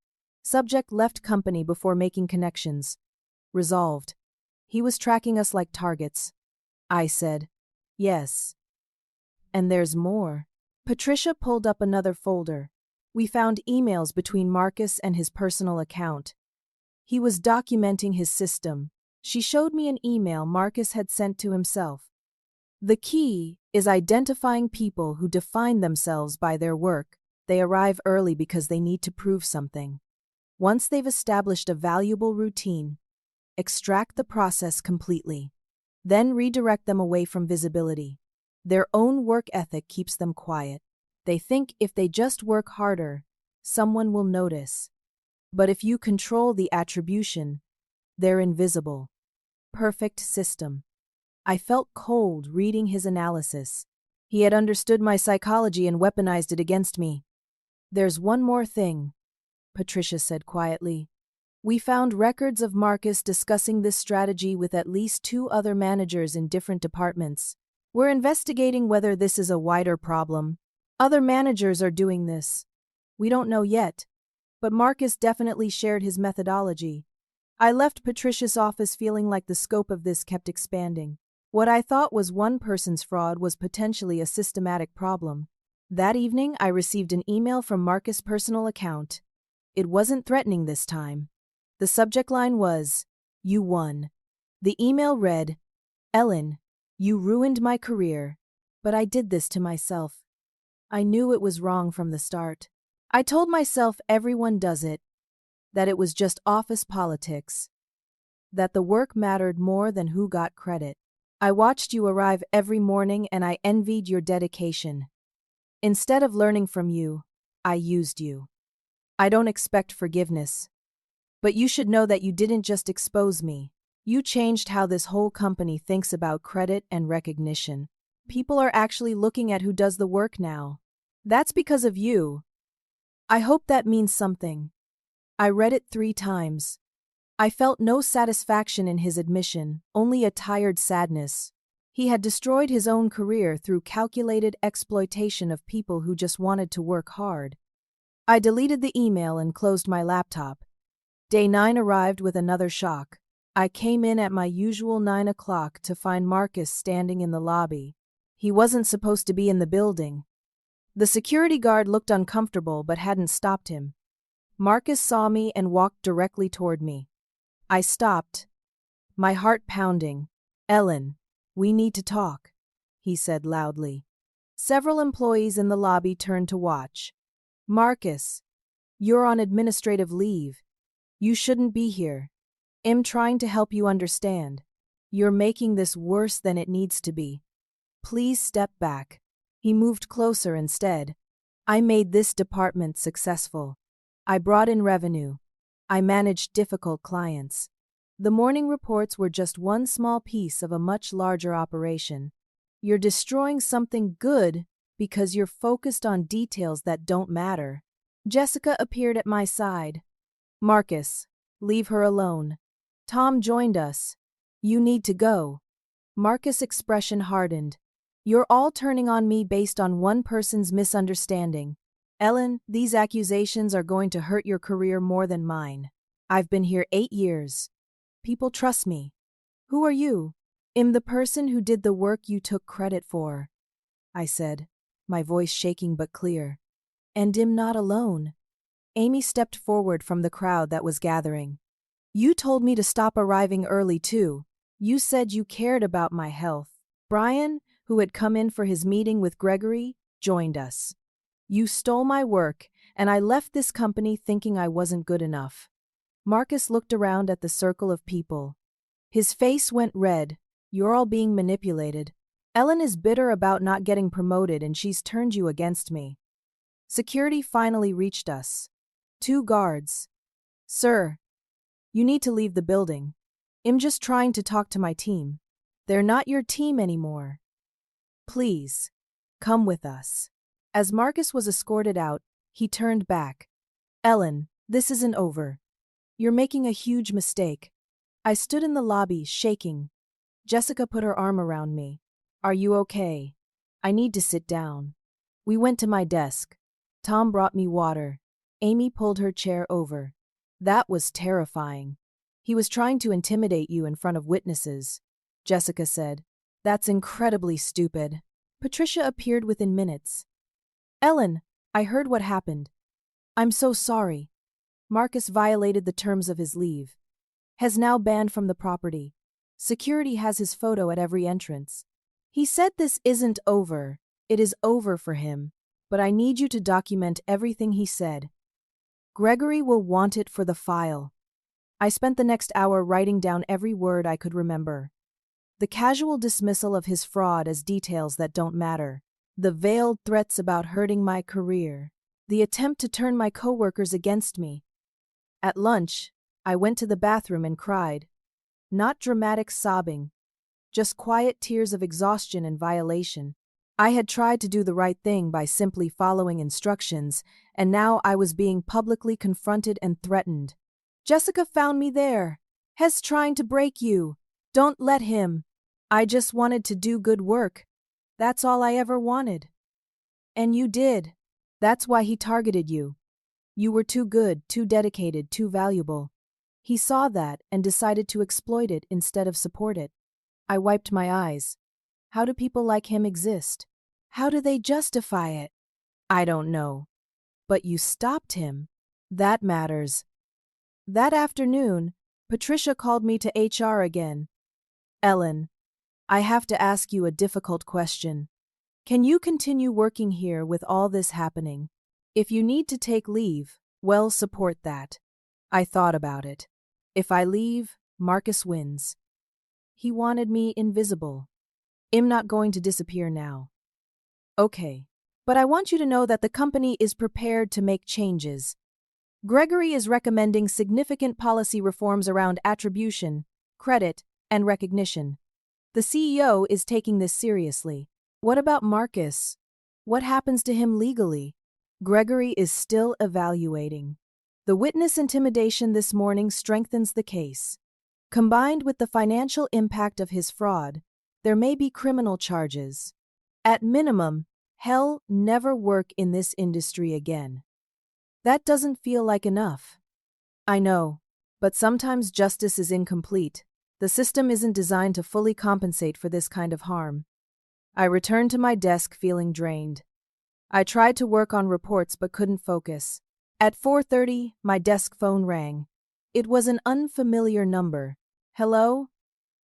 Subject left company before making connections. Resolved. He was tracking us like targets. I said, yes. And there's more. Patricia pulled up another folder. We found emails between Marcus and his personal account. He was documenting his system. She showed me an email Marcus had sent to himself. The key is identifying people who define themselves by their work. They arrive early because they need to prove something. Once they've established a valuable routine, extract the process completely. Then redirect them away from visibility. Their own work ethic keeps them quiet. They think if they just work harder, someone will notice. But if you control the attribution, they're invisible. Perfect system. I felt cold reading his analysis. He had understood my psychology and weaponized it against me. There's one more thing, Patricia said quietly. We found records of Marcus discussing this strategy with at least 2 other managers in different departments. We're investigating whether this is a wider problem. Other managers are doing this. We don't know yet, but Marcus definitely shared his methodology. I left Patricia's office feeling like the scope of this kept expanding. What I thought was one person's fraud was potentially a systematic problem. That evening, I received an email from Marcus' personal account. It wasn't threatening this time. The subject line was, "You won." The email read, "Ellen, you ruined my career, but I did this to myself. I knew it was wrong from the start. I told myself everyone does it, that it was just office politics. that the work mattered more than who got credit. I watched you arrive every morning and I envied your dedication. Instead of learning from you, I used you. I don't expect forgiveness. But you should know that you didn't just expose me. You changed how this whole company thinks about credit and recognition. People are actually looking at who does the work now. That's because of you. I hope that means something. I read it 3 times. I felt no satisfaction in his admission, only a tired sadness. He had destroyed his own career through calculated exploitation of people who just wanted to work hard. I deleted the email and closed my laptop. Day 9 arrived with another shock. I came in at my usual 9 o'clock to find Marcus standing in the lobby. He wasn't supposed to be in the building. The security guard looked uncomfortable but hadn't stopped him. Marcus saw me and walked directly toward me. I stopped, my heart pounding. "Ellen, we need to talk," he said loudly. Several employees in the lobby turned to watch. "Marcus, you're on administrative leave. You shouldn't be here. I'm trying to help you understand. You're making this worse than it needs to be. Please step back." He moved closer instead. "I made this department successful. I brought in revenue. I managed difficult clients. The morning reports were just one small piece of a much larger operation. You're destroying something good because you're focused on details that don't matter." Jessica appeared at my side. "Marcus, leave her alone. Tom joined us. You need to go." Marcus' expression hardened. "You're all turning on me based on one person's misunderstanding. Ellen, these accusations are going to hurt your career more than mine. I've been here 8 years. People trust me." "Who are you?" "I'm the person who did the work you took credit for," I said, my voice shaking but clear. "And I'm not alone." Amy stepped forward from the crowd that was gathering. "You told me to stop arriving early too. You said you cared about my health." Brian, who had come in for his meeting with Gregory, joined us. "You stole my work, and I left this company thinking I wasn't good enough." Marcus looked around at the circle of people. His face went red. "You're all being manipulated. Ellen is bitter about not getting promoted and she's turned you against me." Security finally reached us. 2 guards. "Sir, you need to leave the building. I'm just trying to talk to my team." "They're not your team anymore. Please, come with us." As Marcus was escorted out, he turned back. "Ellen, this isn't over. You're making a huge mistake." I stood in the lobby, shaking. Jessica put her arm around me. "Are you okay? I need to sit down." We went to my desk. Tom brought me water. Amy pulled her chair over. "That was terrifying. He was trying to intimidate you in front of witnesses," Jessica said. "That's incredibly stupid." Patricia appeared within minutes. "Ellen, I heard what happened. I'm so sorry. Marcus violated the terms of his leave. Has now banned from the property. Security has his photo at every entrance. He said this isn't over. It is over for him. But I need you to document everything he said. Gregory will want it for the file." I spent the next hour writing down every word I could remember. The casual dismissal of his fraud as details that don't matter. The veiled threats about hurting my career. The attempt to turn my coworkers against me. At lunch, I went to the bathroom and cried. Not dramatic sobbing, just quiet tears of exhaustion and violation. I had tried to do the right thing by simply following instructions, and now I was being publicly confronted and threatened. "Jessica found me there. He's trying to break you. Don't let him. I just wanted to do good work. That's all I ever wanted." "And you did. That's why he targeted you. You were too good, too dedicated, too valuable. He saw that and decided to exploit it instead of support it." I wiped my eyes. How do people like him exist? How do they justify it? I don't know. But you stopped him. That matters. That afternoon, Patricia called me to HR again. "Ellen, I have to ask you a difficult question. Can you continue working here with all this happening? If you need to take leave, well, support that." I thought about it. If I leave, Marcus wins. He wanted me invisible. I'm not going to disappear now. Okay. But I want you to know that the company is prepared to make changes. Gregory is recommending significant policy reforms around attribution, credit, and recognition. The CEO is taking this seriously. What about Marcus? What happens to him legally? Gregory is still evaluating. The witness intimidation this morning strengthens the case. Combined with the financial impact of his fraud, there may be criminal charges. At minimum, he'll never work in this industry again. That doesn't feel like enough. I know, but sometimes justice is incomplete. The system isn't designed to fully compensate for this kind of harm. I returned to my desk feeling drained. I tried to work on reports but couldn't focus. At 4:30, my desk phone rang. It was an unfamiliar number. Hello?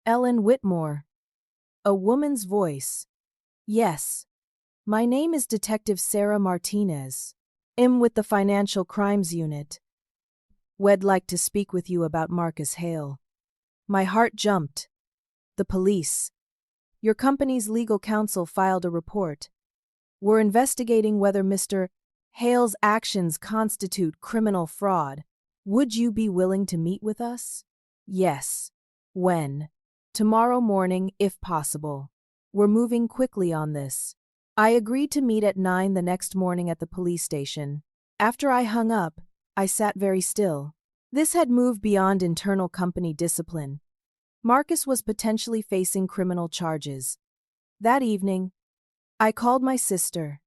Ellen Whitmore. A woman's voice. Yes. My name is Detective Sarah Martinez. I'm with the Financial Crimes Unit. We'd like to speak with you about Marcus Hale. My heart jumped. The police. Your company's legal counsel filed a report. We're investigating whether Mr. Hale's actions constitute criminal fraud. Would you be willing to meet with us? Yes. When? Tomorrow morning, if possible. We're moving quickly on this. I agreed to meet at 9 the next morning at the police station. After I hung up, I sat very still. This had moved beyond internal company discipline. Marcus was potentially facing criminal charges. That evening, I called my sister.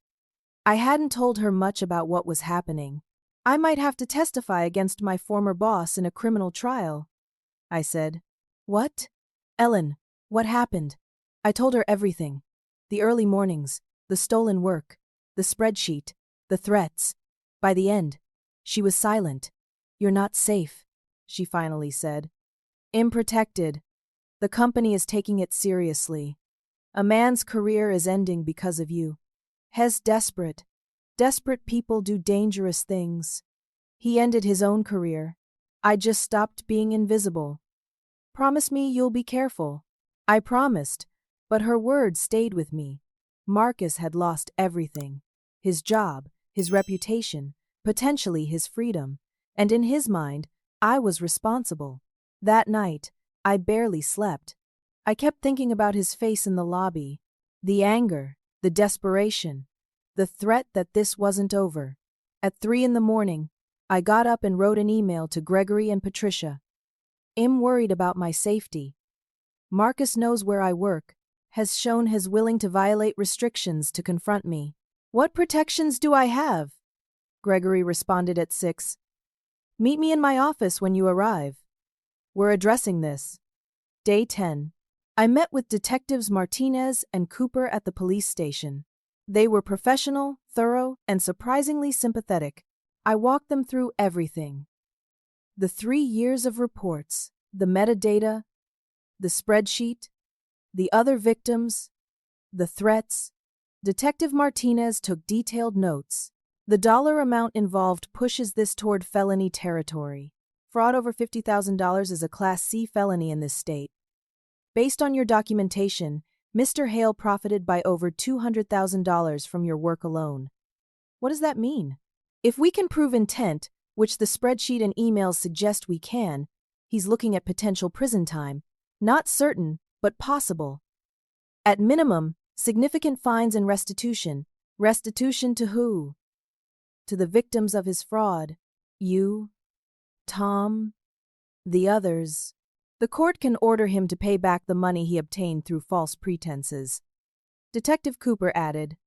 I hadn't told her much about what was happening. I might have to testify against my former boss in a criminal trial. I said. What? Ellen, what happened? I told her everything. The early mornings, the stolen work, the spreadsheet, the threats. By the end, she was silent. You're not safe, she finally said. I'm protected. The company is taking it seriously. A man's career is ending because of you. He's desperate. Desperate people do dangerous things. He ended his own career. I just stopped being invisible. Promise me you'll be careful. I promised, but her words stayed with me. Marcus had lost everything. His job, his reputation, potentially his freedom. And in his mind, I was responsible. That night, I barely slept. I kept thinking about his face in the lobby. The anger, the desperation, the threat that this wasn't over. At 3 a.m, I got up and wrote an email to Gregory and Patricia. I'm worried about my safety. Marcus knows where I work, has shown he's willing to violate restrictions to confront me. What protections do I have? Gregory responded at 6. Meet me in my office when you arrive. We're addressing this. Day 10. I met with Detectives Martinez and Cooper at the police station. They were professional, thorough, and surprisingly sympathetic. I walked them through everything. The 3 years of reports, the metadata, the spreadsheet, the other victims, the threats. Detective Martinez took detailed notes. The dollar amount involved pushes this toward felony territory. Fraud over $50,000 is a Class C felony in this state. Based on your documentation, Mr. Hale profited by over $200,000 from your work alone. What does that mean? If we can prove intent, which the spreadsheet and emails suggest we can, he's looking at potential prison time. Not certain, but possible. At minimum, significant fines and restitution. Restitution to who? To the victims of his fraud. You, Tom, the others. The court can order him to pay back the money he obtained through false pretenses. Detective Cooper added,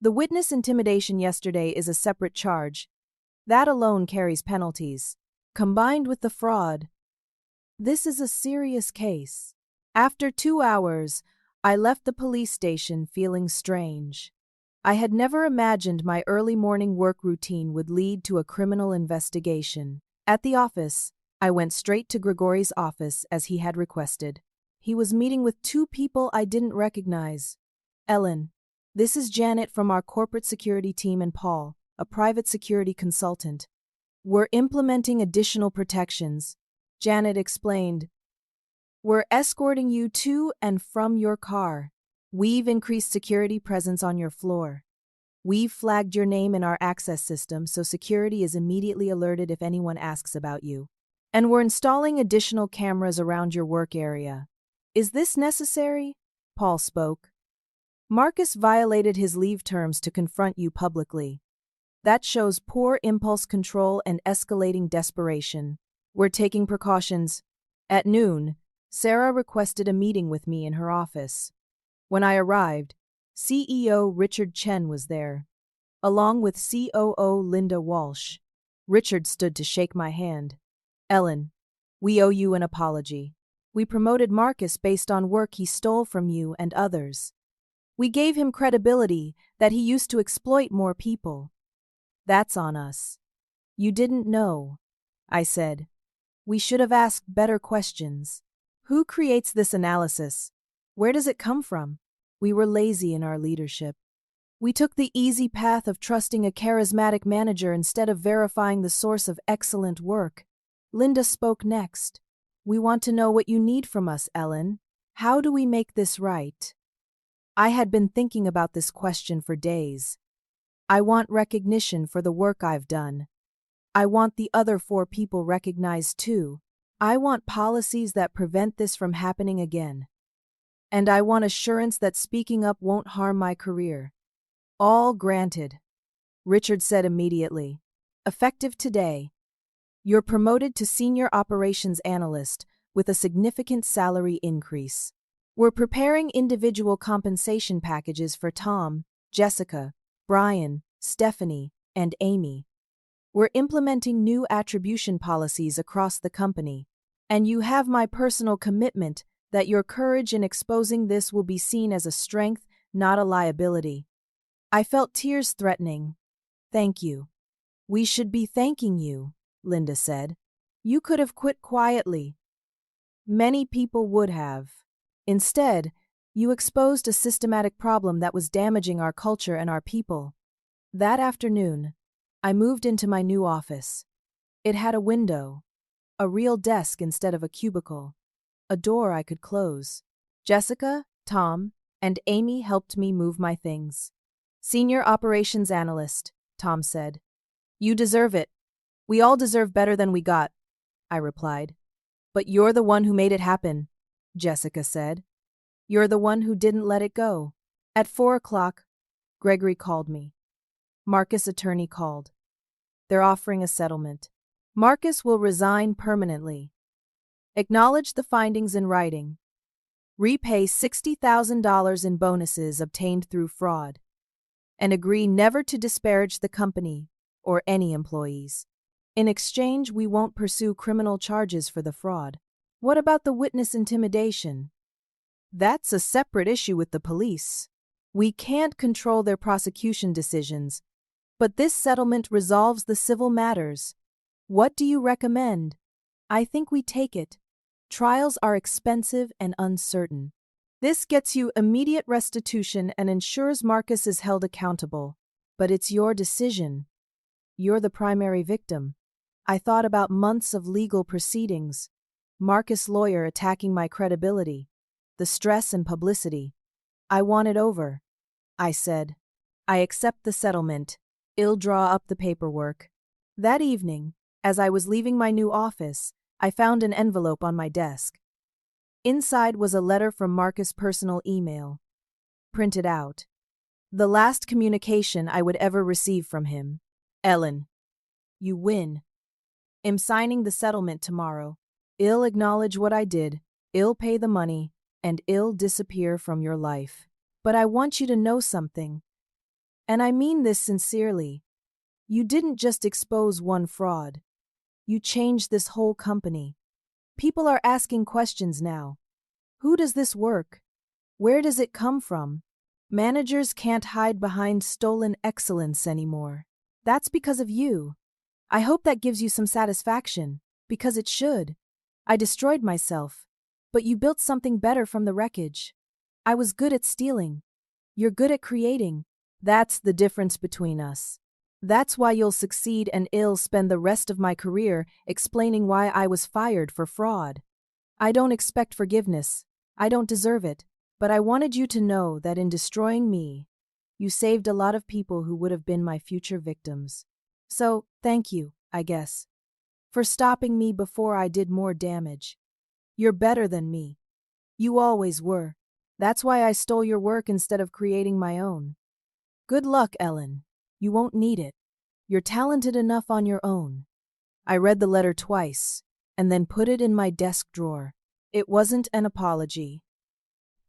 the witness intimidation yesterday is a separate charge. That alone carries penalties. Combined with the fraud. This is a serious case. After 2 hours, I left the police station feeling strange. I had never imagined my early morning work routine would lead to a criminal investigation. At the office, I went straight to Gregory's office as he had requested. He was meeting with 2 people I didn't recognize. Ellen, this is Janet from our corporate security team, and Paul, a private security consultant. We're implementing additional protections. Janet explained, We're escorting you to and from your car. We've increased security presence on your floor. We've flagged your name in our access system so security is immediately alerted if anyone asks about you. And we're installing additional cameras around your work area. Is this necessary? Paul spoke. Marcus violated his leave terms to confront you publicly. That shows poor impulse control and escalating desperation. We're taking precautions. At noon, Sarah requested a meeting with me in her office. When I arrived, CEO Richard Chen was there, along with COO Linda Walsh. Richard stood to shake my hand. Ellen, we owe you an apology. We promoted Marcus based on work he stole from you and others. We gave him credibility that he used to exploit more people. That's on us. You didn't know, I said. We should have asked better questions. Who creates this analysis? Where does it come from? We were lazy in our leadership. We took the easy path of trusting a charismatic manager instead of verifying the source of excellent work. Linda spoke next. We want to know what you need from us, Ellen. How do we make this right? I had been thinking about this question for days. I want recognition for the work I've done. I want the other 4 people recognized too. I want policies that prevent this from happening again. And I want assurance that speaking up won't harm my career. All granted, Richard said immediately. Effective today. You're promoted to Senior Operations Analyst with a significant salary increase. We're preparing individual compensation packages for Tom, Jessica, Brian, Stephanie, and Amy. We're implementing new attribution policies across the company. And you have my personal commitment that your courage in exposing this will be seen as a strength, not a liability. I felt tears threatening. Thank you. We should be thanking you, Linda said. You could have quit quietly. Many people would have. Instead, you exposed a systematic problem that was damaging our culture and our people. That afternoon, I moved into my new office. It had a window, a real desk instead of a cubicle, a door I could close. Jessica, Tom, and Amy helped me move my things. Senior Operations Analyst, Tom said. You deserve it. We all deserve better than we got, I replied. But you're the one who made it happen, Jessica said. You're the one who didn't let it go. At 4 o'clock, Gregory called me. Marcus' attorney called. They're offering a settlement. Marcus will resign permanently. Acknowledge the findings in writing. Repay $60,000 in bonuses obtained through fraud. And agree never to disparage the company or any employees. In exchange, we won't pursue criminal charges for the fraud. What about the witness intimidation? That's a separate issue with the police. We can't control their prosecution decisions, but this settlement resolves the civil matters. What do you recommend? I think we take it. Trials are expensive and uncertain. This gets you immediate restitution and ensures Marcus is held accountable. But it's your decision. You're the primary victim. I thought about months of legal proceedings. Marcus' lawyer attacking my credibility. The stress and publicity. I want it over. I said. I accept the settlement. I'll draw up the paperwork. That evening, as I was leaving my new office, I found an envelope on my desk. Inside was a letter from Marcus' personal email. Printed out. The last communication I would ever receive from him. Ellen. You win. I'm signing the settlement tomorrow. I'll acknowledge what I did, I'll pay the money, and I'll disappear from your life. But I want you to know something. And I mean this sincerely. You didn't just expose one fraud. You changed this whole company. People are asking questions now. Who does this work? Where does it come from? Managers can't hide behind stolen excellence anymore. That's because of you. I hope that gives you some satisfaction, because it should. I destroyed myself, but you built something better from the wreckage. I was good at stealing. You're good at creating. That's the difference between us. That's why you'll succeed and I'll spend the rest of my career explaining why I was fired for fraud. I don't expect forgiveness. I don't deserve it. But I wanted you to know that in destroying me, you saved a lot of people who would have been my future victims. So, thank you, I guess, for stopping me before I did more damage. You're better than me. You always were. That's why I stole your work instead of creating my own. Good luck, Ellen. You won't need it. You're talented enough on your own. I read the letter twice, and then put it in my desk drawer. It wasn't an apology.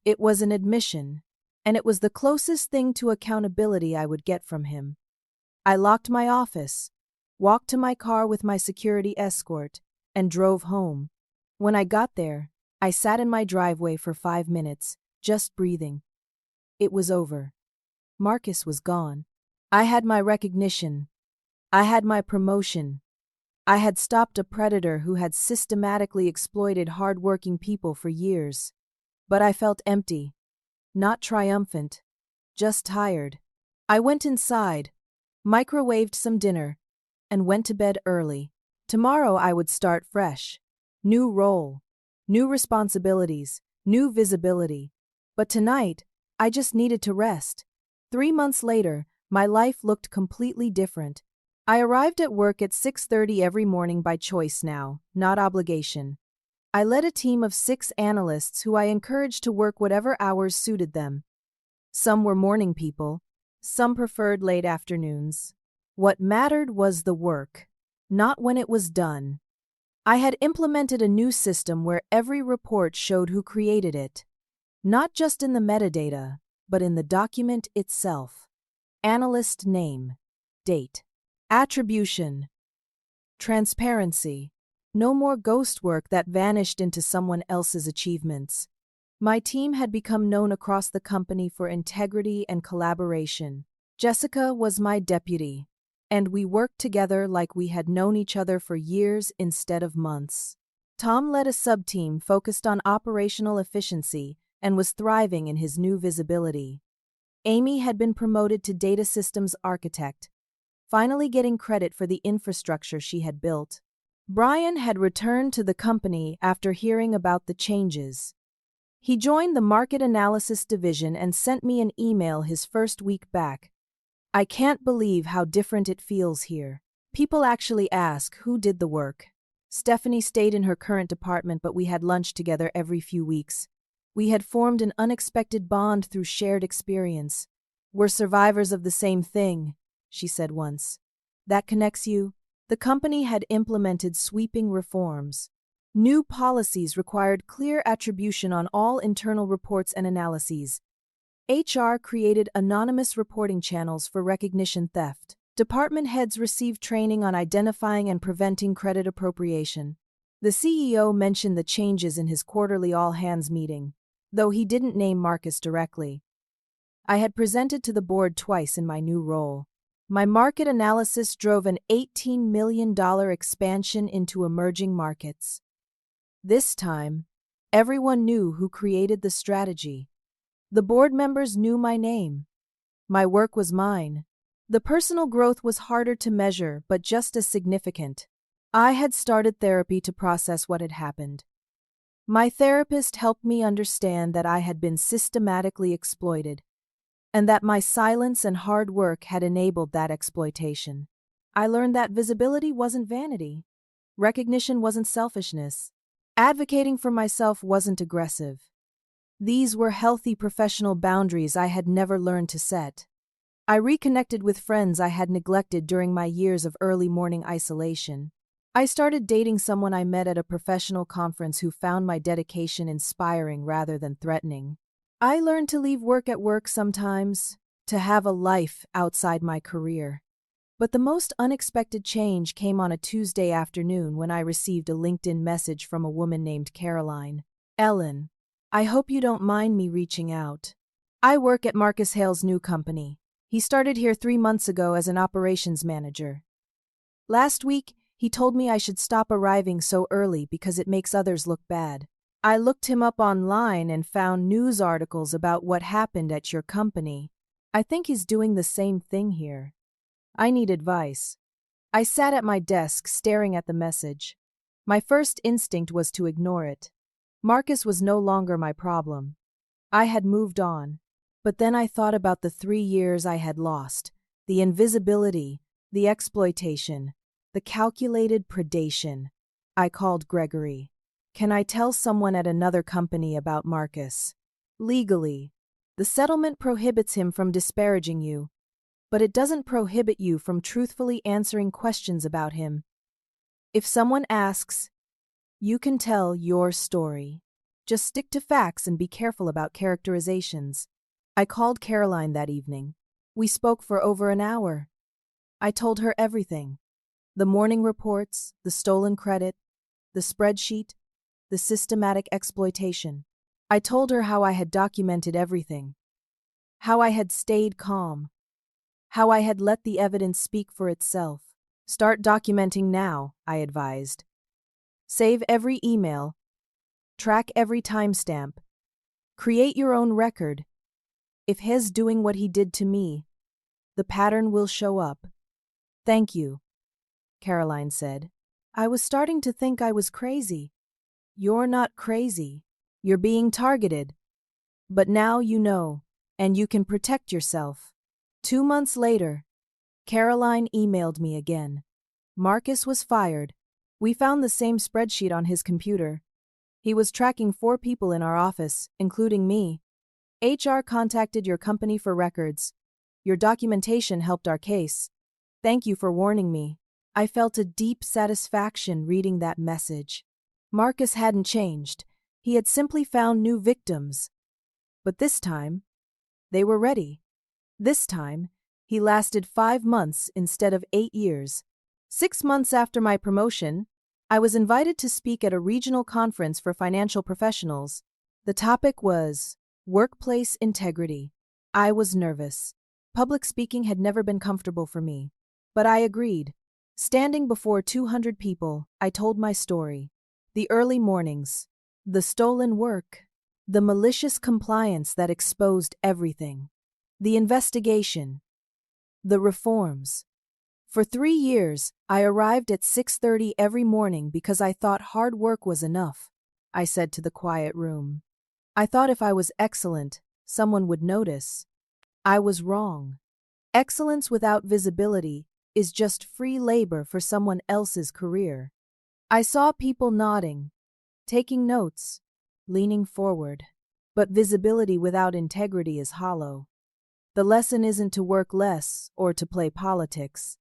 It was an admission, and it was the closest thing to accountability I would get from him. I locked my office, walked to my car with my security escort, and drove home. When I got there, I sat in my driveway for 5 minutes, just breathing. It was over. Marcus was gone. I had my recognition. I had my promotion. I had stopped a predator who had systematically exploited hardworking people for years. But I felt empty. Not triumphant. Just tired. I went inside, microwaved some dinner, and went to bed early. Tomorrow I would start fresh. New role. New responsibilities. New visibility. But tonight, I just needed to rest. 3 months later, my life looked completely different. I arrived at work at 6:30 every morning by choice now, not obligation. I led a team of 6 analysts who I encouraged to work whatever hours suited them. Some were morning people, some preferred late afternoons. What mattered was the work, not when it was done. I had implemented a new system where every report showed who created it, not just in the metadata, but in the document itself. Analyst name, date, attribution, transparency. No more ghost work that vanished into someone else's achievements. My team had become known across the company for integrity and collaboration. Jessica was my deputy, and we worked together like we had known each other for years instead of months. Tom led a sub-team focused on operational efficiency and was thriving in his new visibility. Amy had been promoted to data systems architect, finally getting credit for the infrastructure she had built. Brian had returned to the company after hearing about the changes. He joined the market analysis division and sent me an email his first week back. I can't believe how different it feels here. People actually ask who did the work. Stephanie stayed in her current department, but we had lunch together every few weeks. We had formed an unexpected bond through shared experience. We're survivors of the same thing, she said once. That connects you? The company had implemented sweeping reforms. New policies required clear attribution on all internal reports and analyses. HR created anonymous reporting channels for recognition theft. Department heads received training on identifying and preventing credit appropriation. The CEO mentioned the changes in his quarterly all-hands meeting, though he didn't name Marcus directly. I had presented to the board twice in my new role. My market analysis drove an $18 million expansion into emerging markets. This time, everyone knew who created the strategy. The board members knew my name. My work was mine. The personal growth was harder to measure, but just as significant. I had started therapy to process what had happened. My therapist helped me understand that I had been systematically exploited, and that my silence and hard work had enabled that exploitation. I learned that visibility wasn't vanity. Recognition wasn't selfishness. Advocating for myself wasn't aggressive. These were healthy professional boundaries I had never learned to set. I reconnected with friends I had neglected during my years of early morning isolation. I started dating someone I met at a professional conference who found my dedication inspiring rather than threatening. I learned to leave work at work sometimes, to have a life outside my career. But the most unexpected change came on a Tuesday afternoon when I received a LinkedIn message from a woman named Caroline. Ellen, I hope you don't mind me reaching out. I work at Marcus Hale's new company. He started here 3 months ago as an operations manager. Last week, he told me I should stop arriving so early because it makes others look bad. I looked him up online and found news articles about what happened at your company. I think he's doing the same thing here. I need advice. I sat at my desk staring at the message. My first instinct was to ignore it. Marcus was no longer my problem. I had moved on. But then I thought about the 3 years I had lost, the invisibility, the exploitation, the calculated predation. I called Gregory. Can I tell someone at another company about Marcus? Legally. The settlement prohibits him from disparaging you, but it doesn't prohibit you from truthfully answering questions about him. If someone asks, you can tell your story. Just stick to facts and be careful about characterizations. I called Caroline that evening. We spoke for over an hour. I told her everything. The morning reports, the stolen credit, the spreadsheet, the systematic exploitation. I told her how I had documented everything. How I had stayed calm. How I had let the evidence speak for itself. Start documenting now, I advised. Save every email. Track every timestamp. Create your own record. If he's doing what he did to me, the pattern will show up. Thank you, Caroline said. I was starting to think I was crazy. You're not crazy. You're being targeted. But now you know, and you can protect yourself. 2 months later, Caroline emailed me again. Marcus was fired. We found the same spreadsheet on his computer. He was tracking 4 people in our office, including me. HR contacted your company for records. Your documentation helped our case. Thank you for warning me. I felt a deep satisfaction reading that message. Marcus hadn't changed. He had simply found new victims. But this time, they were ready. This time, he lasted 5 months instead of 8 years. 6 months after my promotion, I was invited to speak at a regional conference for financial professionals. The topic was workplace integrity. I was nervous. Public speaking had never been comfortable for me. But I agreed. Standing before 200 people, I told my story. The early mornings, the stolen work, the malicious compliance that exposed everything, the investigation, the reforms. For 3 years, I arrived at 6:30 every morning because I thought hard work was enough, I said to the quiet room. I thought if I was excellent, someone would notice. I was wrong. Excellence without visibility is just free labor for someone else's career. I saw people nodding, taking notes, leaning forward. But visibility without integrity is hollow. The lesson isn't to work less or to play politics.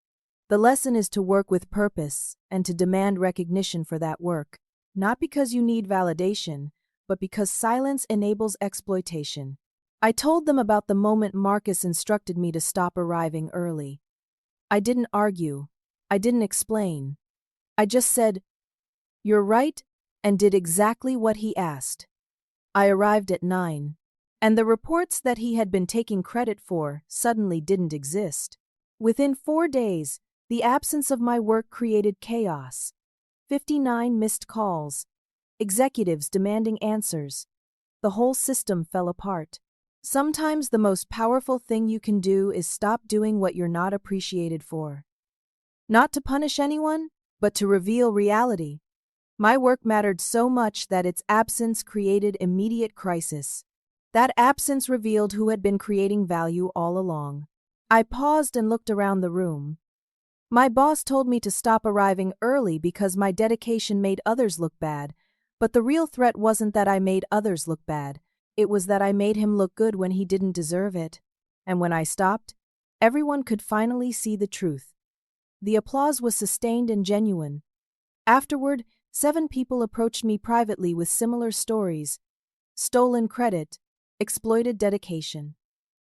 The lesson is to work with purpose and to demand recognition for that work, not because you need validation, but because silence enables exploitation. I told them about the moment Marcus instructed me to stop arriving early. I didn't argue. I didn't explain. I just said, "You're right," and did exactly what he asked. I arrived at 9, and the reports that he had been taking credit for suddenly didn't exist. Within 4 days, the absence of my work created chaos. 59 missed calls. Executives demanding answers. The whole system fell apart. Sometimes the most powerful thing you can do is stop doing what you're not appreciated for. Not to punish anyone, but to reveal reality. My work mattered so much that its absence created immediate crisis. That absence revealed who had been creating value all along. I paused and looked around the room. My boss told me to stop arriving early because my dedication made others look bad, but the real threat wasn't that I made others look bad. It was that I made him look good when he didn't deserve it. And when I stopped, everyone could finally see the truth. The applause was sustained and genuine. Afterward, 7 people approached me privately with similar stories: stolen credit, exploited dedication,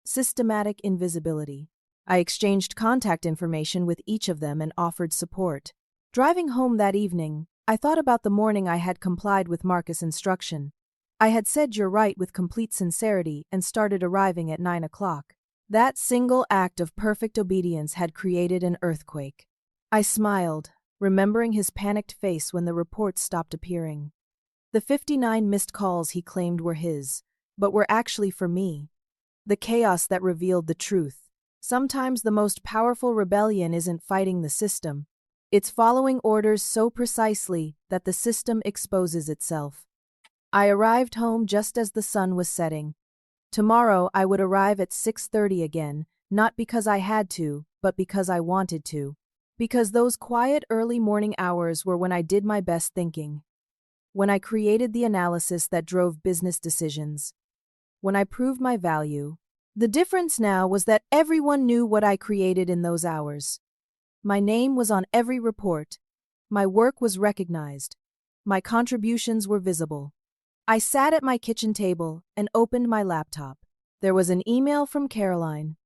systematic invisibility. I exchanged contact information with each of them and offered support. Driving home that evening, I thought about the morning I had complied with Marcus' instruction. I had said "you're right" with complete sincerity and started arriving at 9 o'clock. That single act of perfect obedience had created an earthquake. I smiled, remembering his panicked face when the reports stopped appearing. The 59 missed calls he claimed were his, but were actually for me. The chaos that revealed the truth. Sometimes the most powerful rebellion isn't fighting the system. It's following orders so precisely that the system exposes itself. I arrived home just as the sun was setting. Tomorrow I would arrive at 6:30 again, not because I had to, but because I wanted to. Because those quiet early morning hours were when I did my best thinking. When I created the analysis that drove business decisions. When I proved my value. The difference now was that everyone knew what I created in those hours. My name was on every report. My work was recognized. My contributions were visible. I sat at my kitchen table and opened my laptop. There was an email from Caroline.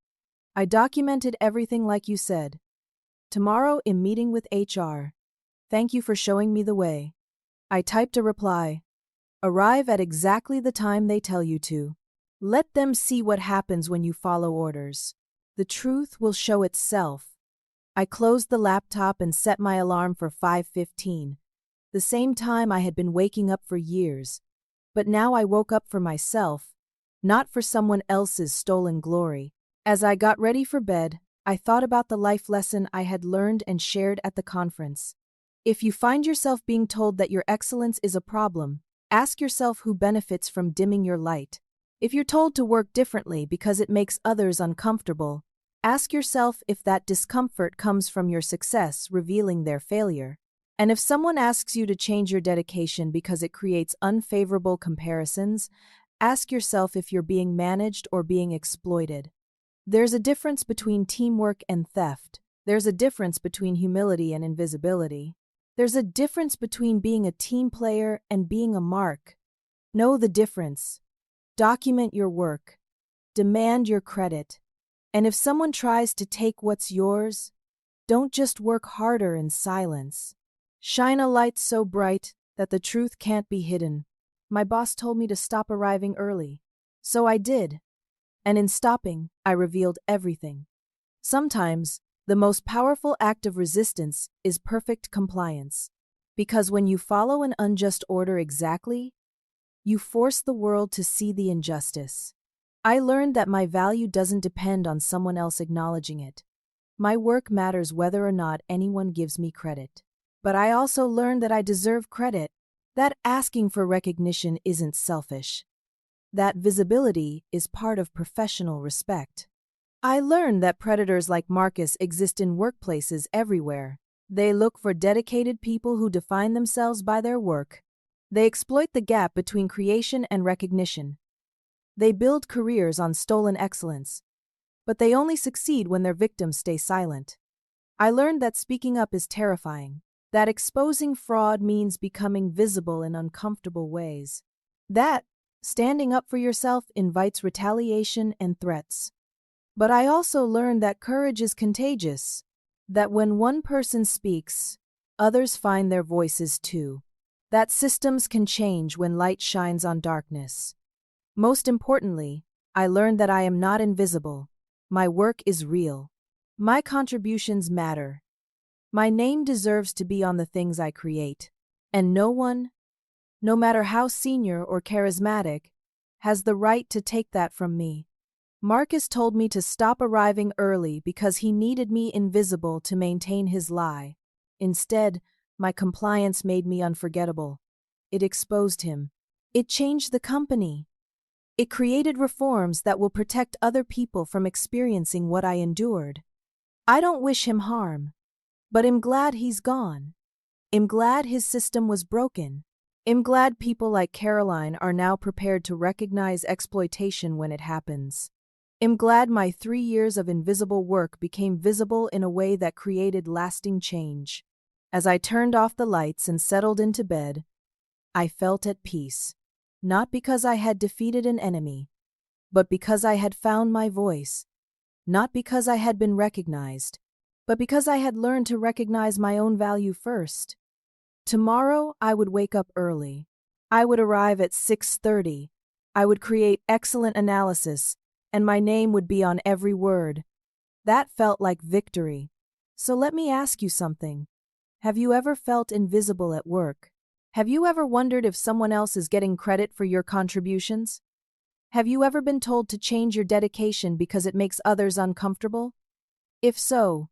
I documented everything like you said. Tomorrow in meeting with HR. Thank you for showing me the way. I typed a reply. Arrive at exactly the time they tell you to. Let them see what happens when you follow orders. The truth will show itself. I closed the laptop and set my alarm for 5:15, the same time I had been waking up for years. But now I woke up for myself, not for someone else's stolen glory. As I got ready for bed, I thought about the life lesson I had learned and shared at the conference. If you find yourself being told that your excellence is a problem, ask yourself who benefits from dimming your light. If you're told to work differently because it makes others uncomfortable, ask yourself if that discomfort comes from your success revealing their failure. And if someone asks you to change your dedication because it creates unfavorable comparisons, ask yourself if you're being managed or being exploited. There's a difference between teamwork and theft. There's a difference between humility and invisibility. There's a difference between being a team player and being a mark. Know the difference. Document your work. Demand your credit. And if someone tries to take what's yours, don't just work harder in silence. Shine a light so bright that the truth can't be hidden. My boss told me to stop arriving early. So I did. And in stopping, I revealed everything. Sometimes, the most powerful act of resistance is perfect compliance. Because when you follow an unjust order exactly, you force the world to see the injustice. I learned that my value doesn't depend on someone else acknowledging it. My work matters whether or not anyone gives me credit. But I also learned that I deserve credit, that asking for recognition isn't selfish. That visibility is part of professional respect. I learned that predators like Marcus exist in workplaces everywhere. They look for dedicated people who define themselves by their work. They exploit the gap between creation and recognition. They build careers on stolen excellence. But they only succeed when their victims stay silent. I learned that speaking up is terrifying. That exposing fraud means becoming visible in uncomfortable ways. That standing up for yourself invites retaliation and threats. But I also learned that courage is contagious. That when one person speaks, others find their voices too. That systems can change when light shines on darkness. Most importantly, I learned that I am not invisible. My work is real. My contributions matter. My name deserves to be on the things I create. And no one, no matter how senior or charismatic, has the right to take that from me. Marcus told me to stop arriving early because he needed me invisible to maintain his lie. Instead, my compliance made me unforgettable. It exposed him. It changed the company. It created reforms that will protect other people from experiencing what I endured. I don't wish him harm, but am glad he's gone. Am glad his system was broken. Am glad people like Caroline are now prepared to recognize exploitation when it happens. Am glad my 3 years of invisible work became visible in a way that created lasting change. As I turned off the lights and settled into bed, I felt at peace. Not because I had defeated an enemy, but because I had found my voice. Not because I had been recognized, but because I had learned to recognize my own value first. Tomorrow, I would wake up early. I would arrive at 6:30. I would create excellent analysis, and my name would be on every word. That felt like victory. So let me ask you something. Have you ever felt invisible at work? Have you ever wondered if someone else is getting credit for your contributions? Have you ever been told to change your dedication because it makes others uncomfortable? If so,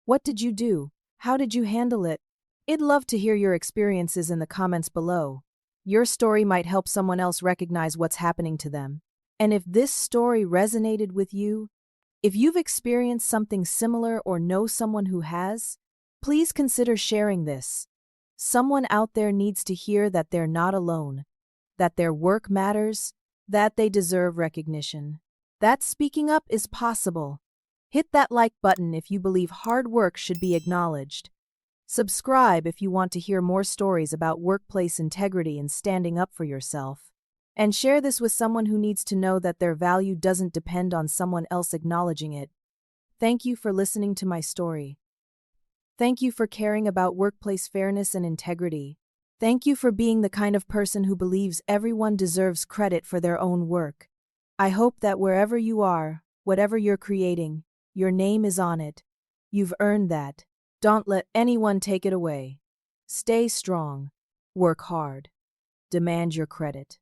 what did you do? How did you handle it? I'd love to hear your experiences in the comments below. Your story might help someone else recognize what's happening to them. And if this story resonated with you, if you've experienced something similar or know someone who has, please consider sharing this. Someone out there needs to hear that they're not alone, that their work matters, that they deserve recognition, that speaking up is possible. Hit that like button if you believe hard work should be acknowledged. Subscribe if you want to hear more stories about workplace integrity and standing up for yourself. And share this with someone who needs to know that their value doesn't depend on someone else acknowledging it. Thank you for listening to my story. Thank you for caring about workplace fairness and integrity. Thank you for being the kind of person who believes everyone deserves credit for their own work. I hope that wherever you are, whatever you're creating, your name is on it. You've earned that. Don't let anyone take it away. Stay strong. Work hard. Demand your credit.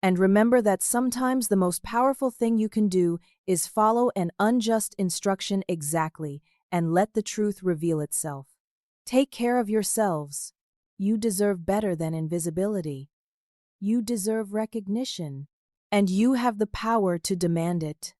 And remember that sometimes the most powerful thing you can do is follow an unjust instruction exactly and let the truth reveal itself. Take care of yourselves. You deserve better than invisibility. You deserve recognition. And you have the power to demand it.